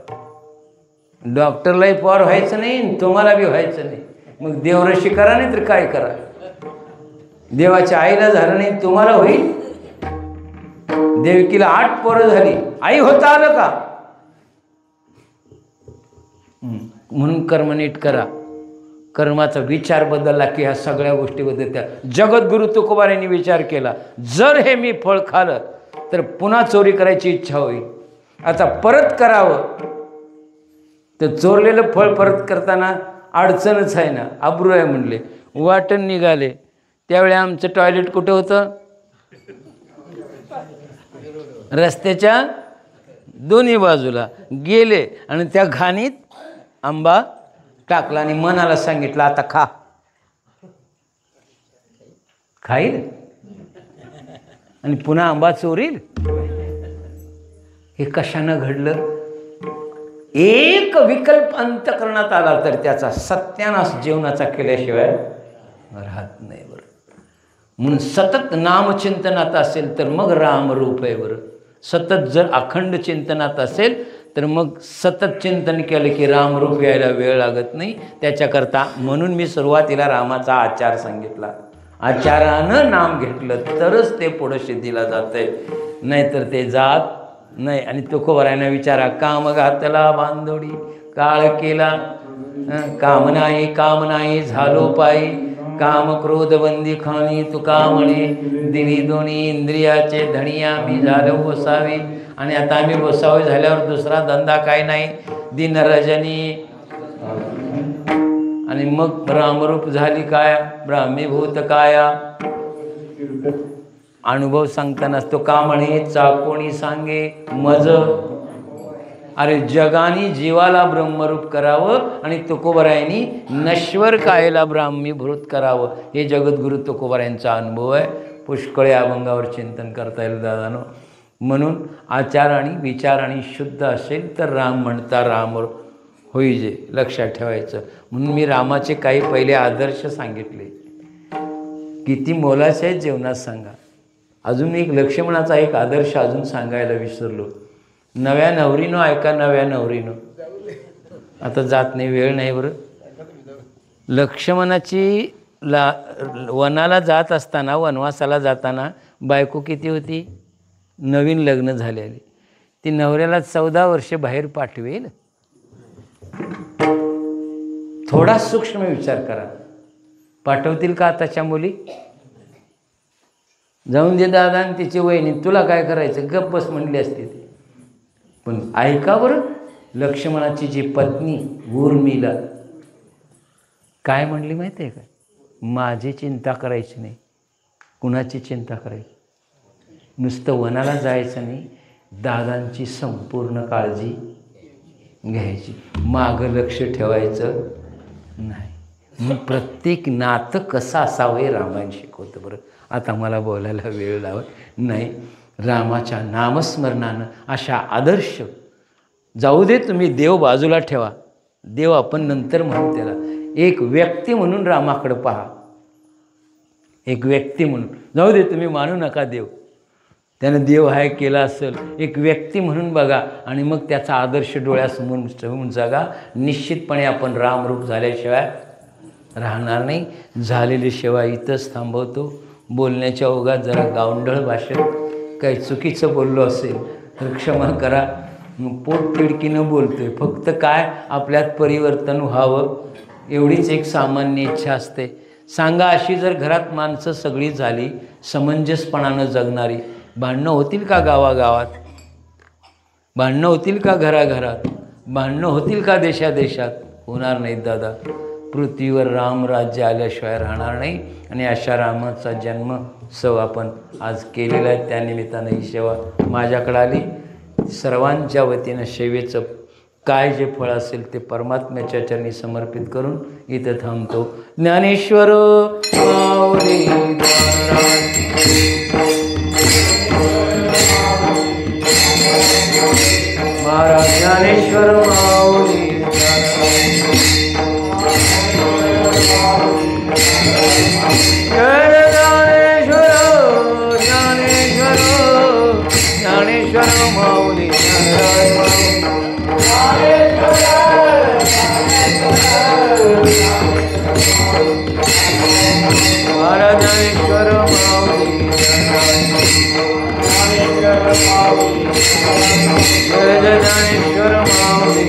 डॉक्टरलाही पॉवर व्हायचं नाही, तुम्हाला बी व्हायचं नाही. मग देवरशी करा, नाही तर काय करा. देवाच्या आईला झालं नाही, तुम्हाला होईल. देवकीला 8 पोरं झाली, आई होता आलं का? म्हणून कर्म नीट करा. कर्माचा विचार बदलला की ह्या सगळ्या गोष्टी बदलत्या. जगद्गुरु तुकोबारांनी विचार केला, जर हे मी फळ खाल्लं तर पुन्हा चोरी करायची इच्छा होईल. आता परत करावं तर चोरलेलं फळ परत करताना अडचणच आहे ना, अब्रू आहे म्हणले. वाटण निघाले. त्यावेळी आमचं टॉयलेट कुठं होतं? रस्त्याच्या दोन्ही बाजूला. गेले आणि त्या घाणीत आंबा टाकला आणि मनाला सांगितलं, आता खा. खाईल आणि पुन्हा आंबा चोरील. हे कशानं घडलं? एक विकल्प अंतःकरणात आला तर त्याचा सत्यानाश जीवनाचा केल्याशिवाय राहत नाही. बरं, म्हणून सतत नामचिंतनात असेल तर मग रामरूप आहे. बरं, सतत जर अखंड चिंतनात असेल तर मग सतत चिंतन केलं की रामरूप यायला वेळ लागत नाही. त्याच्याकरता म्हणून मी सुरुवातीला रामाचा आचार सांगितला. आचारानं नाम घेतलं तरच ते पुढं सिद्धीला जातंय, नाहीतर ते जात नाही. आणि तुकोबारायांना विचारा, काम घातला बांधोडी काळ केला, काम नाही झालो पायी, काम क्रोध बंदी खाणी तुका म्हणे, दिली दोन्ही इंद्रियाचे धणी आम्ही झालो बसावी. आणि आता आम्ही बसावे झाल्यावर दुसरा धंदा काय नाही, दिन रजनी. आणि मग रामरूप झाली काय, ब्राह्मीभूत काया. अनुभव सांगतानाच तो का म्हणे, चाकोणी सांगे मज. अरे जगाने जीवाला ब्रह्मरूप करावं आणि तुकोबरायांनी नश्वर कायेला ब्राह्मीभूत करावं. हे जगद्गुरु तुकोबरायांचा अनुभव आहे. पुष्कळ अभंगावर चिंतन करता येईल दादानो. म्हणून आचार आणि विचार आणि शुद्ध असेल तर राम म्हणता राम होईजे, लक्षात ठेवायचं. म्हणून मी रामाचे काही पहिले आदर्श सांगितले, किती मोलाचे आहेत जीवनात सांगा. अजून एक लक्ष्मणाचा एक आदर्श अजून सांगायला विसरलो. नव्या नवरीनं ऐका, नव्या नवरीनं. आता जात नाही, वेळ नाही बरं. लक्ष्मणाची वनाला जात असताना, वनवासाला जाताना बायको किती होती, नवीन लग्न झालेली. ती नवऱ्याला 14 वर्षे बाहेर पाठवेल. थोडा सूक्ष्म विचार करा, पाठवतील का आताच्या मुली? जाऊन दे दादा आणि तिची वहिनी, तुला काय करायचं, गप्प बस म्हणली असते ती. पण ऐका बरं, लक्ष्मणाची जी पत्नी उर्मिला काय म्हणली माहिती आहे का, माझी चिंता करायची नाही. कुणाची चिंता करायची? नुसतं वनाला जायचं नाही, दादांची संपूर्ण काळजी घ्यायची, मागं लक्ष ठेवायचं नाही. मग प्रत्येक नातं कसं असावं हे रामायण शिकवतं बरं. आता मला बोलायला वेळ लावत नाही. रामाच्या नामस्मरणानं अशा आदर्श जाऊ दे, तुम्ही देव बाजूला ठेवा, देव आपण नंतर म्हणू त्याला. एक व्यक्ती म्हणून रामाकडं पहा, एक व्यक्ती म्हणून. जाऊ दे, तुम्ही मानू नका देव, त्यानं देव हाय केला असेल. एक व्यक्ती म्हणून बघा आणि मग त्याचा आदर्श डोळ्यासमोर ठेवून जगा. निश्चितपणे आपण रामरूप झाल्याशिवाय राहणार नाही. झालेली सेवा इथंच थांबवतो. बोलण्याच्या ओघात जरा गावंढळ भाषेत काही चुकीचं बोललो असेल तर क्षमा करा. पोट तिडकीनं बोलतोय. फक्त काय आपल्यात परिवर्तन व्हावं एवढीच एक सामान्य इच्छा असते. सांगा, अशी जर घरात माणसं सगळी झाली समंजसपणानं जगणारी, भांडणं होतील का गावागावात? भांडणं होतील का घराघरात? भांडणं होतील का देशादेशात? होणार नाहीत दादा. पृथ्वीवर राम राज्य आल्याशिवाय राहणार नाही. आणि अशा रामाचा जन्मोत्सव आपण आज केलेला आहे. त्यानिमित्तानं ही सेवा माझ्याकडे आली. सर्वांच्या वतीनं सेवेचं काय जे फळ असेल ते परमात्म्याच्या चरणी समर्पित करून इथं थांबतो. ज्ञानेश्वर माऊली महाराज, ज्ञानेश्वर माऊली जय ज्ञानेश्वर, ज्ञानेश्वर, ज्ञानेश्वर माऊली महाराज, ज्ञानेश्वर माऊली जय जय ज्ञानेश्वर माऊली.